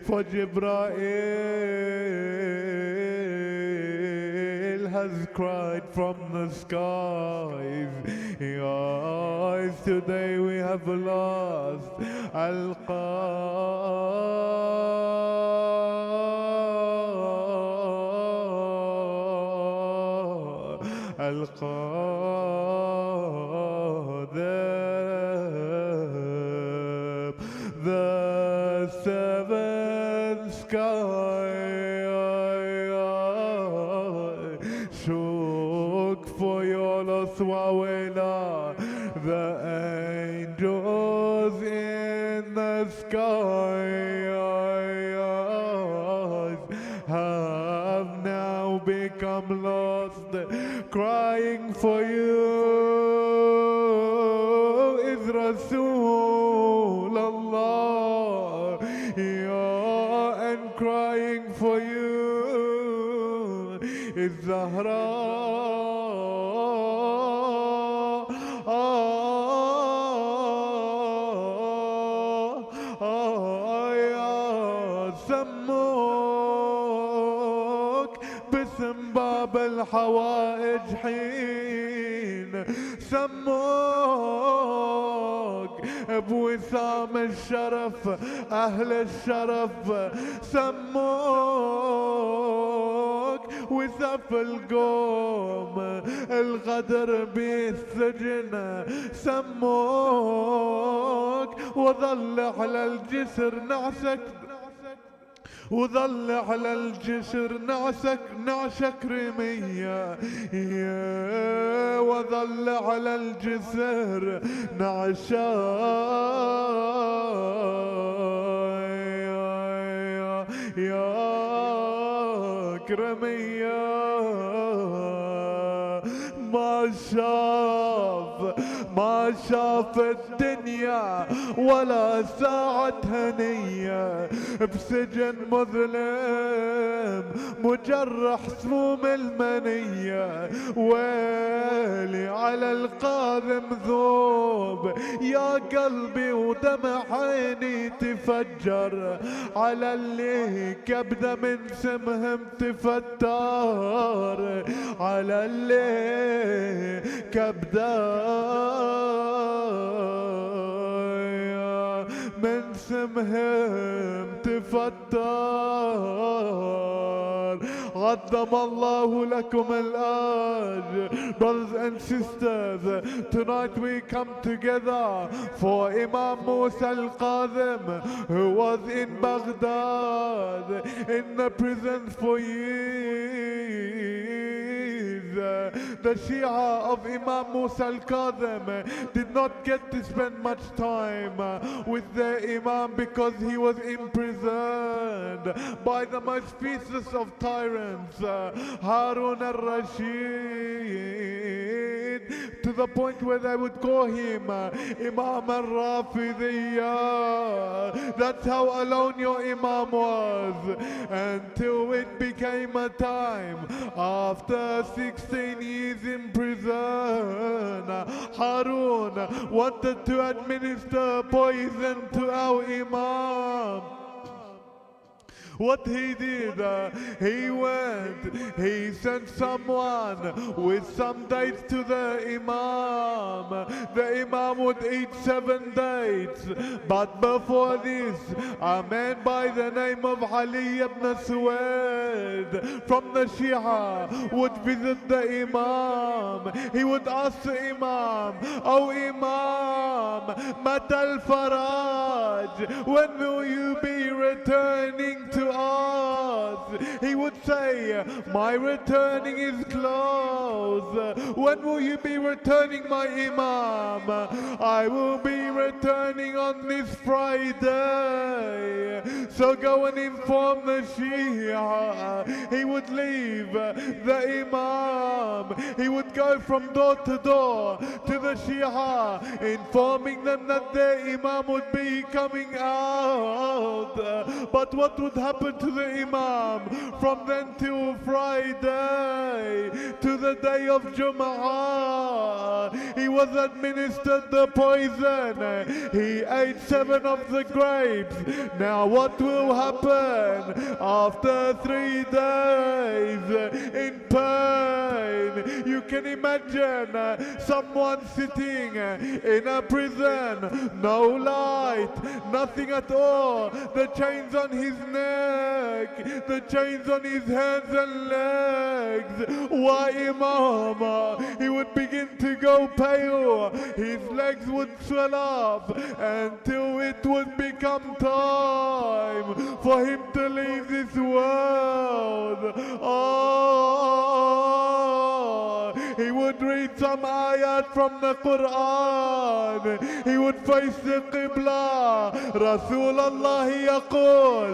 for Jibreel has cried from the skies. Yes, today we have lost alKadhem. The seventh sky shook for your loss, Wawela. The angels in the skies have now become lost, crying for you is Rasulullah, and crying for you is Zahra. سموك باسم باب الحوائج حين سموك بوسام الشرف أهل الشرف سموك وسف القوم الغدر بالسجن سموك وظل على الجسر نعسك وظل على الجسر نعشك رمية وظل على الجسر يا كرمية. ما شاف الدنيا ولا ساعة هنية بسجن مظلم مجرح سموم المنية. ويلي على القاذم ذوب يا قلبي ودمع عيني تفجر على اللي كبده من سمهم تفتر على اللي كبده من سمهم جسمهم تفتر. عظم الله لكم الأجر. Brothers and sisters, tonight we come together for Imam Musa alKadhem, who was in Baghdad in the prison for years. The Shia of Imam Musa alKadhem did not get to spend much time with their Imam because he was imprisoned by the most fiercest of tyrants, Harun al-Rashid, to the point where they would call him Imam al-Rafidiyya. That's how alone your Imam was, until it became a time after 16 years in prison. Harun wanted to administer poison to our Imam. What he did, he sent someone with some dates to the Imam. The Imam would eat 7 dates. But before this, a man by the name of Ali ibn Suwaid from the Shia would visit the Imam. He would ask the Imam, "Oh Imam, Matal Faraj, when will you be returning to us?" He would say, "My returning is close. When will you be returning, my Imam?" "I will be returning on this Friday." So go and inform the Shia. He would leave the Imam. He would go from door to door to the Shia, informing them that their Imam would be coming out. But what would happen to the Imam from then till Friday, to the day of Jum'ah? He was administered the poison. He ate 7 of the grapes. Now what will happen after 3 days in pain? You can imagine someone sitting in a prison, no light, nothing at all, the chains on his neck, the chains on his hands and legs. Why, Imam? He would begin to go pale, his legs would swell up until it would become time for him to leave this world. He would read some ayat from the Quran. He would face the Qibla. Rasul Allah يقول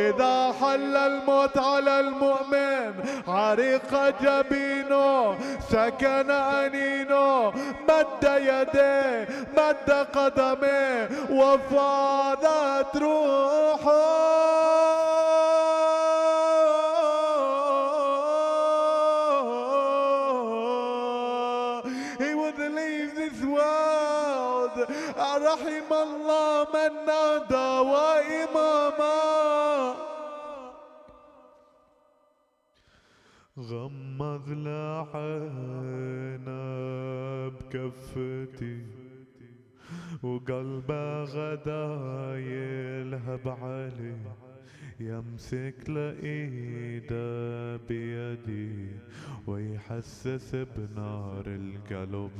إذا حل الموت على المؤمن عرق جبينه سكن أنينه مد يديه مد قدمه وفاضت روحه. رحم الله من نادى وإماما. غمض لعينا بكفتي وقلبه غدا يلهب علي، يمسك لإيده بيدي ويحسس بنار القلب.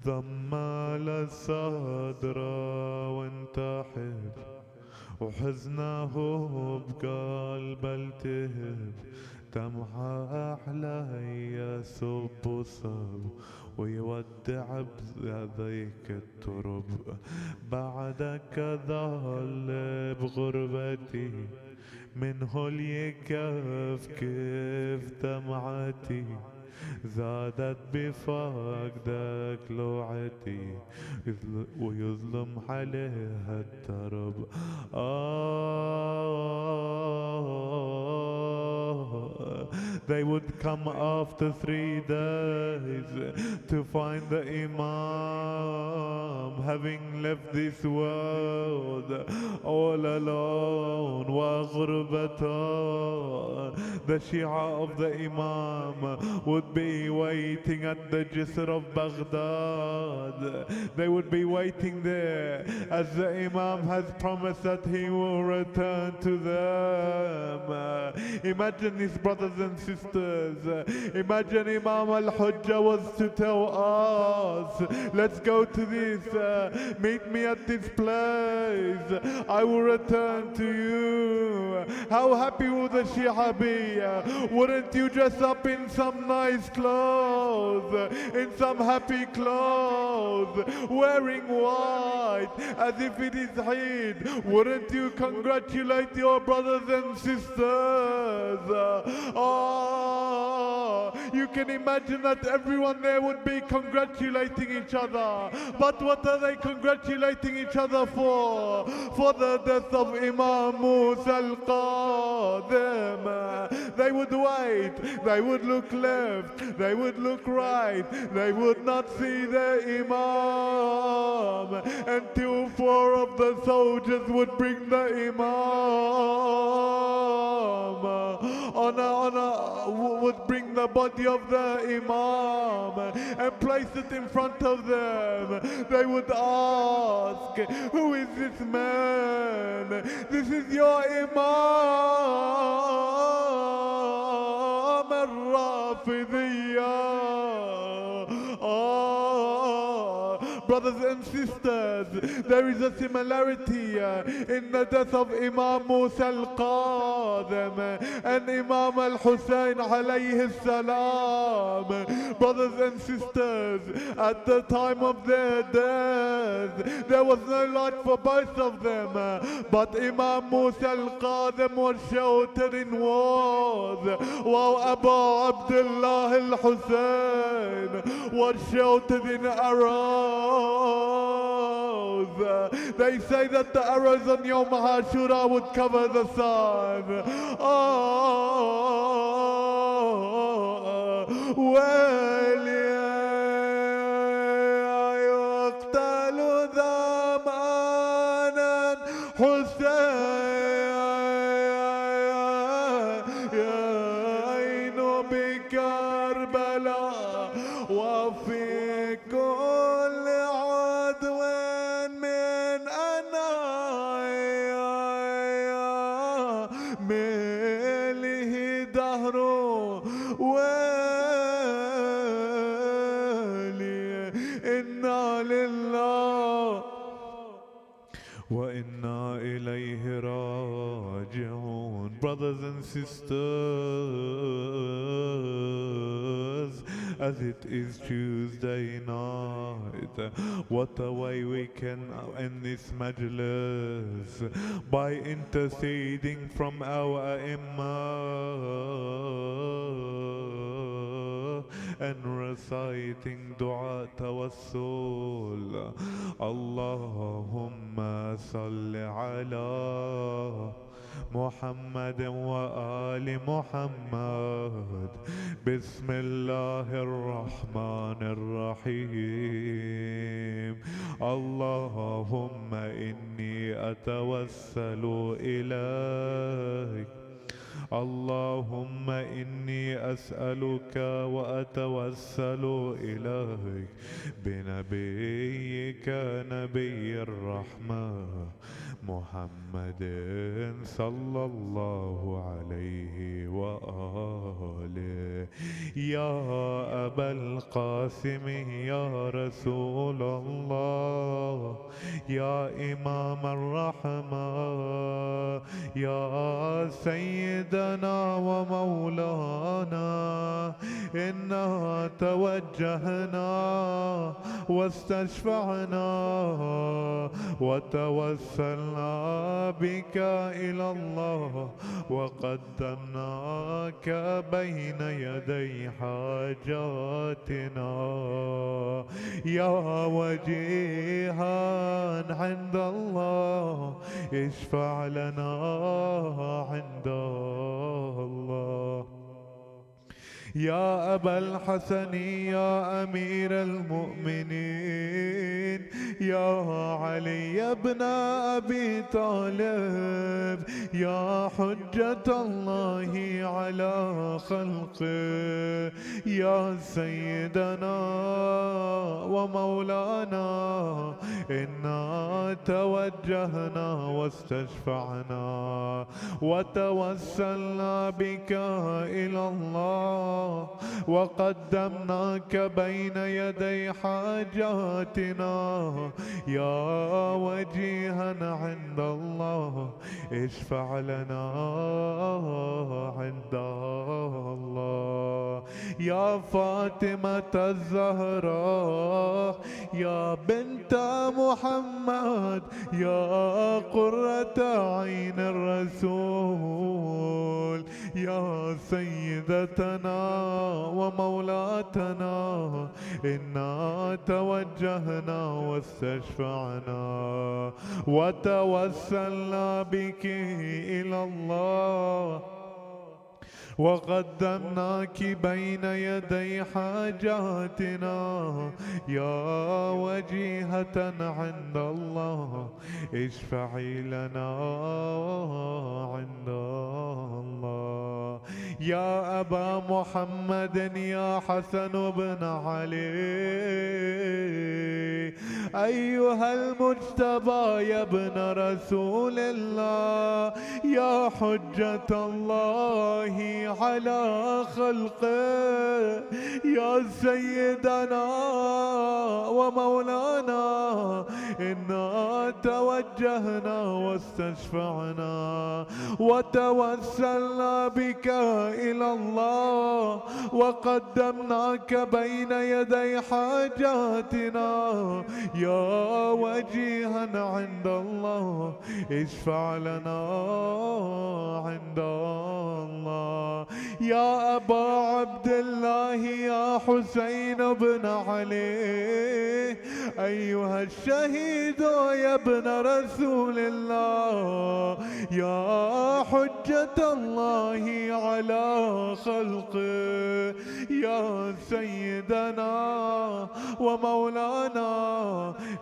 ضمه لصدره وانتحب وحزنه بقلبه التهب. دمعه أحلى يصب وصب ويودع بذيك الترب. بعدك ظل بغربتي منه اليكف كيف دمعتي. زادت بفقدك لوعتي ويظلم عليها الدرب. They would come after 3 days to find the Imam having left this world all alone. وغربته. the Shia of the Imam would be waiting at the Jisr of Baghdad. They would be waiting there as the Imam has promised that he will return to them. Imagine these brothers and sisters. Imagine Imam al-Hujjah was to tell us, let's go to this, meet me at this place, I will return to you. How happy would the Shia be? Wouldn't you dress up in some nice clothes, in some happy clothes, wearing white as if it is Eid? Wouldn't you congratulate your brothers and sisters? You can imagine that everyone there would be congratulating each other. But what are they congratulating each other for? For the death of Imam Musa alKadhem. They would wait, they would look left, they would look right, they would not see their Imam until 4 of the soldiers would bring the Imam would bring the body of the Imam and place it in front of them. They would ask, who is this man? This is your Imam al-Rafidiyya. Brothers and sisters, there is a similarity in the death of Imam Musa alKadhem and Imam al-Hussein alayhi salam. Brothers and sisters, at the time of their death, there was no light for both of them, but Imam Musa alKadhem was sheltered in walls, while Abu Abdullah al-Hussein was sheltered in arrows. They say that the arrows on Yom HaAshura would cover the sun. يقتل زمانا حسين بكربلاء وفي كل عدو من أنامله دهر ولي إنا لله وإنا إليه راجعون. Brothers and sisters, as it is Tuesday night, what a way we can end this Majlis by interceding from our Imam and reciting dua Tawassul. Allahumma salli ala محمد وآل محمد بسم الله الرحمن الرحيم. اللهم إني أتوسل إليك، اللهم إني أسألك وأتوسل إليك بنبيك نبي الرحمة محمد صلى الله عليه وآله. يا أبا القاسم يا رسول الله، يا إمام الرحمة، يا سيدنا ومولانا، إنا توجهنا واستشفعنا وتوسلنا بك إلى الله وقدمناك بين يدي حاجاتنا. يا وجيها عند الله اشفع لنا عند الله. يا أبا الحسن يا أمير المؤمنين، يا علي بن أبي طالب، يا حجة الله على خلقه، يا سيدنا ومولانا، إنا توجهنا واستشفعنا وتوسلنا بك إلى الله، وقدمناك بين يدي حاجاتنا، يا وجيها عند الله اشفع لنا عند الله. يا فاطمة الزهراء، يا بنت محمد، يا قرة عين الرسول، يا سيدتنا ومولاتنا، إنا توجهنا واستشفعنا وتوسلنا بك إلى الله، وقدمناك بين يدي حاجاتنا، يا وجيهة عند الله اشفعي لنا عند الله. يا أبا محمد، يا حسن بن علي، أيها المجتبى يا ابن رسول الله، يا حجة الله على خلقه، يا سيدنا ومولانا، إنا توجهنا واستشفعنا وتوسلنا بك إلى الله، وقدمناك بين يدي حاجاتنا، يا وجيها عند الله اشفع لنا عند الله. يا أبا عبد الله، يا حسين بن علي، أيها الشهيد يا ابن رسول الله، يا حجة الله على خلقه، يا سيدنا ومولانا،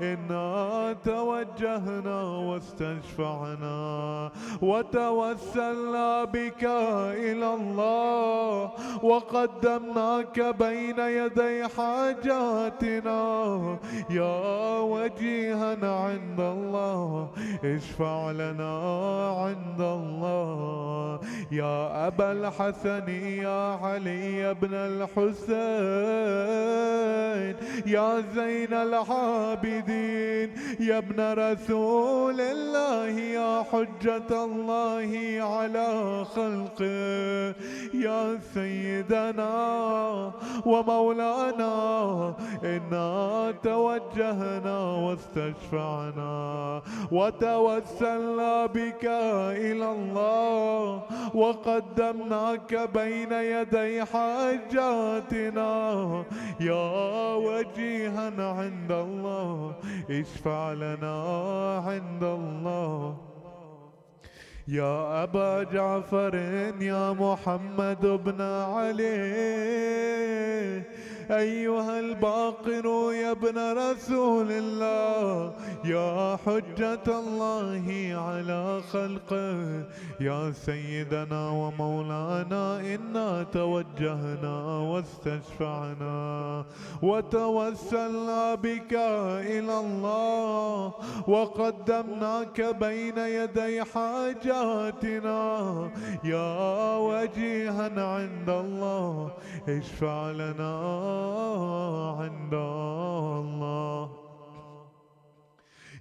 إنا توجهنا واستشفعنا وتوسلنا بك إلى الله، وقدمناك بين يدي حاجاتنا، يا وجيها عند الله اشفع لنا عند الله. يا أبا الحسن، يا علي بن الحسين، يا زين العابدين، يا ابن رسول الله، يا حجة الله على خلقه، يا سيدنا ومولانا، إنا توجهنا واستشفعنا وتوسلنا بك إلى الله، وقدمناك بين يدي حاجاتنا، يا وجيها عند الله اشفع لنا عند الله. يا أبا جعفر، يا محمد بن علي، أيها الباقر يا ابن رسول الله، يا حجة الله على خلقه، يا سيدنا ومولانا، إنا توجهنا واستشفعنا وتوسلنا بك إلى الله، وقدمناك بين يدي حاجاتنا، يا وجيها عند الله اشفع لنا عند الله.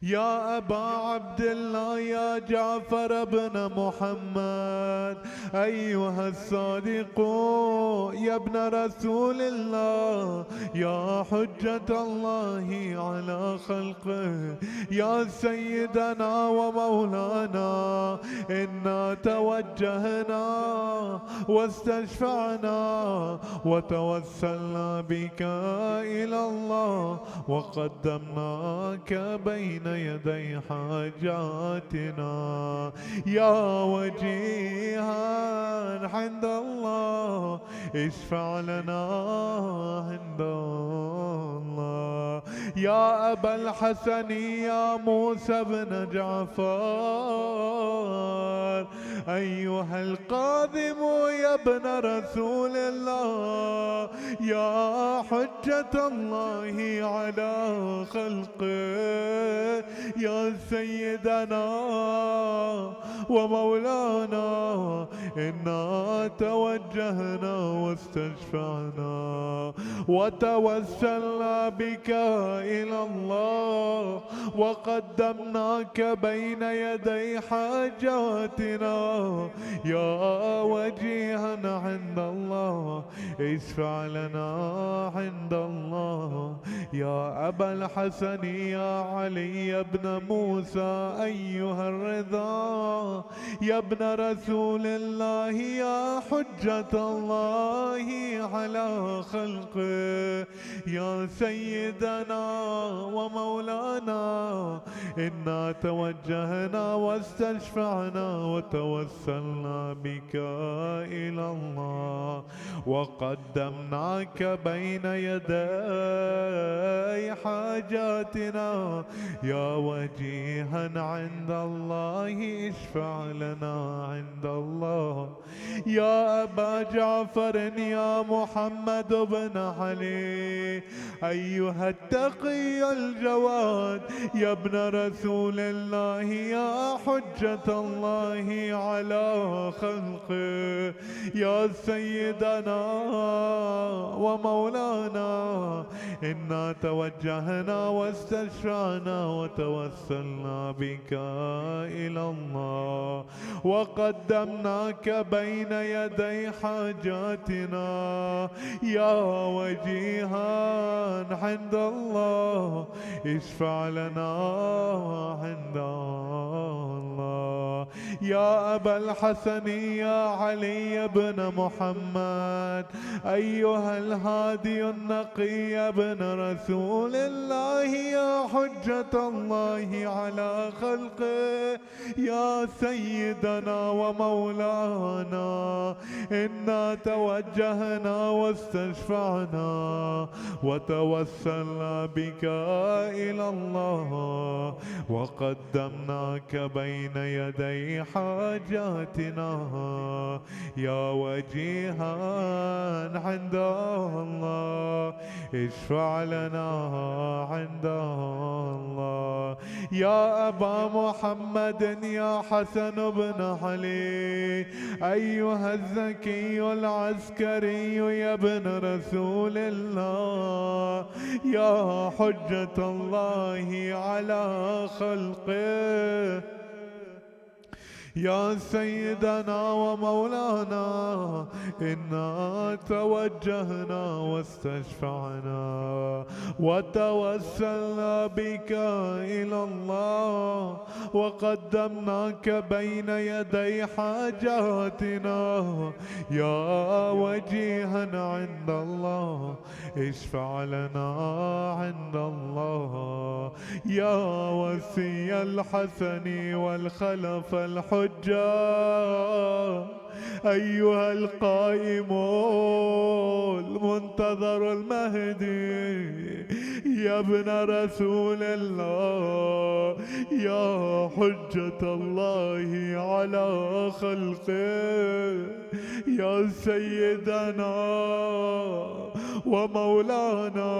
يا أبا عبد الله، يا جعفر بن محمد، أيها الصادق يا ابن رسول الله، يا حجة الله على خلقه، يا سيدنا ومولانا، إنا توجهنا واستشفعنا وتوسلنا بك إلى الله، وقدمناك بين يدي حاجاتنا، يا وجيها عند الله اشفع لنا عند الله. يا أبا الحسن، يا موسى بن جعفر، أيها القادم يا ابن رسول الله، يا حجة الله على خلقه، يا سيدنا ومولانا، إنا توجهنا واستشفعنا وتوسلنا بك إلى الله، وقدمناك بين يدي حاجاتنا، يا وجيها عند الله اشفع لنا عند الله. يا أبا الحسن يا علي بن موسى أيها الرضا، يا ابن رسول الله، يا حجة الله على خلقه، يا سيدنا ومولانا، إنا توجهنا واستشفعنا وتوسلنا بك إلى الله، وقدمناك بين يدي حاجاتنا، يا وجيها عند الله اشفع لنا عند الله. يا أبا جعفر يا محمد بن علي أيها التقي الجواد، يا ابن رسول الله، يا حجة الله على خلقه، يا سيدنا ومولانا، إنا توجهنا واستشفعنا وتوسلنا بك إلى الله، وقدمناك بين يدي حاجاتنا، يا وجيها عند الله اشفع لنا عند الله. يا أبا الحسن يا علي بن محمد أيها الهادي النقي يا ابن رسول الله، يا حجة الله على خلقه، يا سيدنا ومولانا، إنا توجهنا واستشفعنا وتوسلنا بك إلى الله، وقدمناك بين يدي حاجاتنا، يا وجيها عند الله اشفع لنا عند الله. يا أبا محمد يا حسن بن علي أيها الزكي العسكري يا ابن رسول الله، يا حجة الله على خلقه، يا سيدنا ومولانا، إنا توجهنا واستشفعنا وتوسلنا بك إلى الله، وقدمناك بين يدي حاجاتنا، يا وجيها عند الله اشفع لنا عند الله. يا وسي الحسن والخلف الحجة أيها القائم المنتظر المهدي، يا ابن رسول الله، يا حجة الله على خلقه، يا سيدنا ومولانا،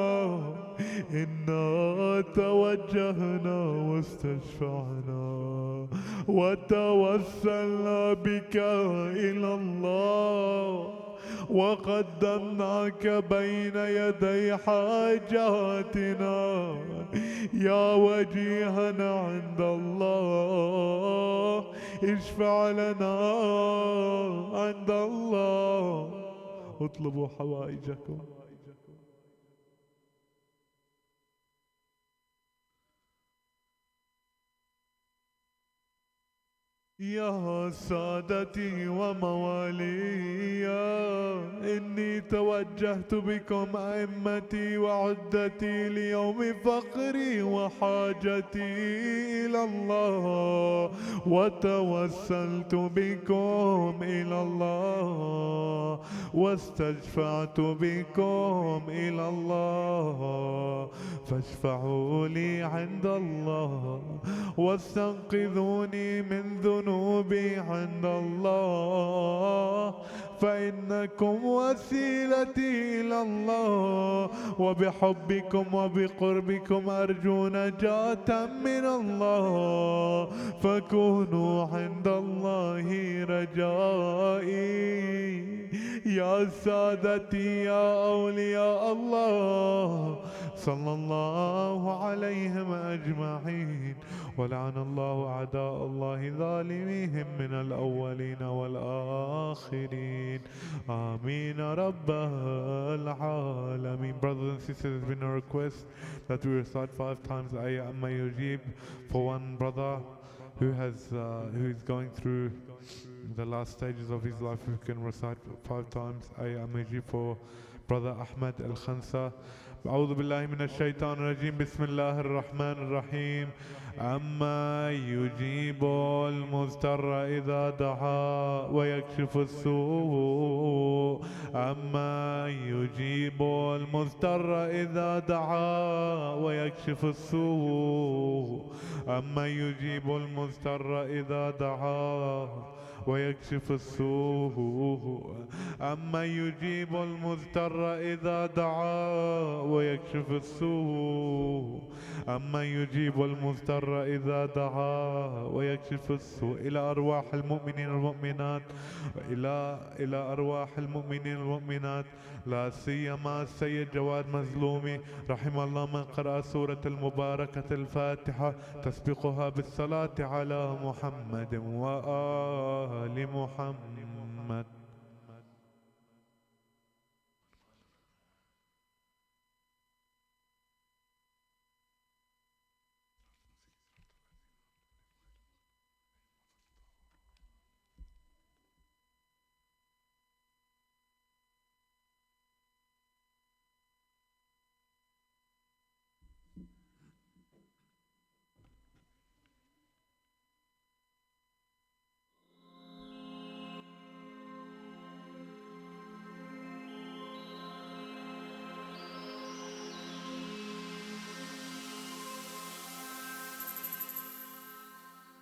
إنا توجهنا واستشفعنا وتوسلنا بك إلى الله، وقدمناك بين يدي حاجاتنا، يا وجيها عند الله اشفع لنا عند الله. اطلبوا حوائجكم. يا سادتي وموالي، إني توجهت بكم أئمتي وعدتي ليوم فقري وحاجتي إلى الله، وتوسلت بكم إلى الله، واستشفعت بكم إلى الله، فاشفعوا لي عند الله واستنقذوني من ذنوبي ذنوبي عند الله، فإنكم وسيلتي إلى الله، وبحبكم وبقربكم أرجو نجاة من الله، فكونوا عند الله رجائي. يا سادتي يا أولياء الله، صلى الله عليهم أجمعين، ولعن الله أعداء الله ظالميهم من الأولين والآخرين. آمين رب العالمين. Brothers and sisters, there's been a request that we recite 5 times Ayya Amma Yujib for one brother who is going through the last stages of his life. We can recite 5 times Ayya Amma Yujib for brother Ahmed Al-Khansa. أعوذ بالله من الشيطان الرجيم. بسم الله الرحمن الرحيم. أما يجيب المضطر إذا دعا ويكشف السوء، أما يجيب المضطر إذا دعا ويكشف السوء، أما يجيب المضطر إذا دعا ويكشف السوء، أما يجيب المضطر إذا دعا ويكشف السوء، أما يجيب المضطر إذا دعا ويكشف السوء. إلى أرواح المؤمنين والمؤمنات، إلى أرواح المؤمنين والمؤمنات، لا سيما السيد جواد مظلومي رحم الله، من قرأ سورة المباركة الفاتحة تسبقها بالصلاة على محمد وآل محمد.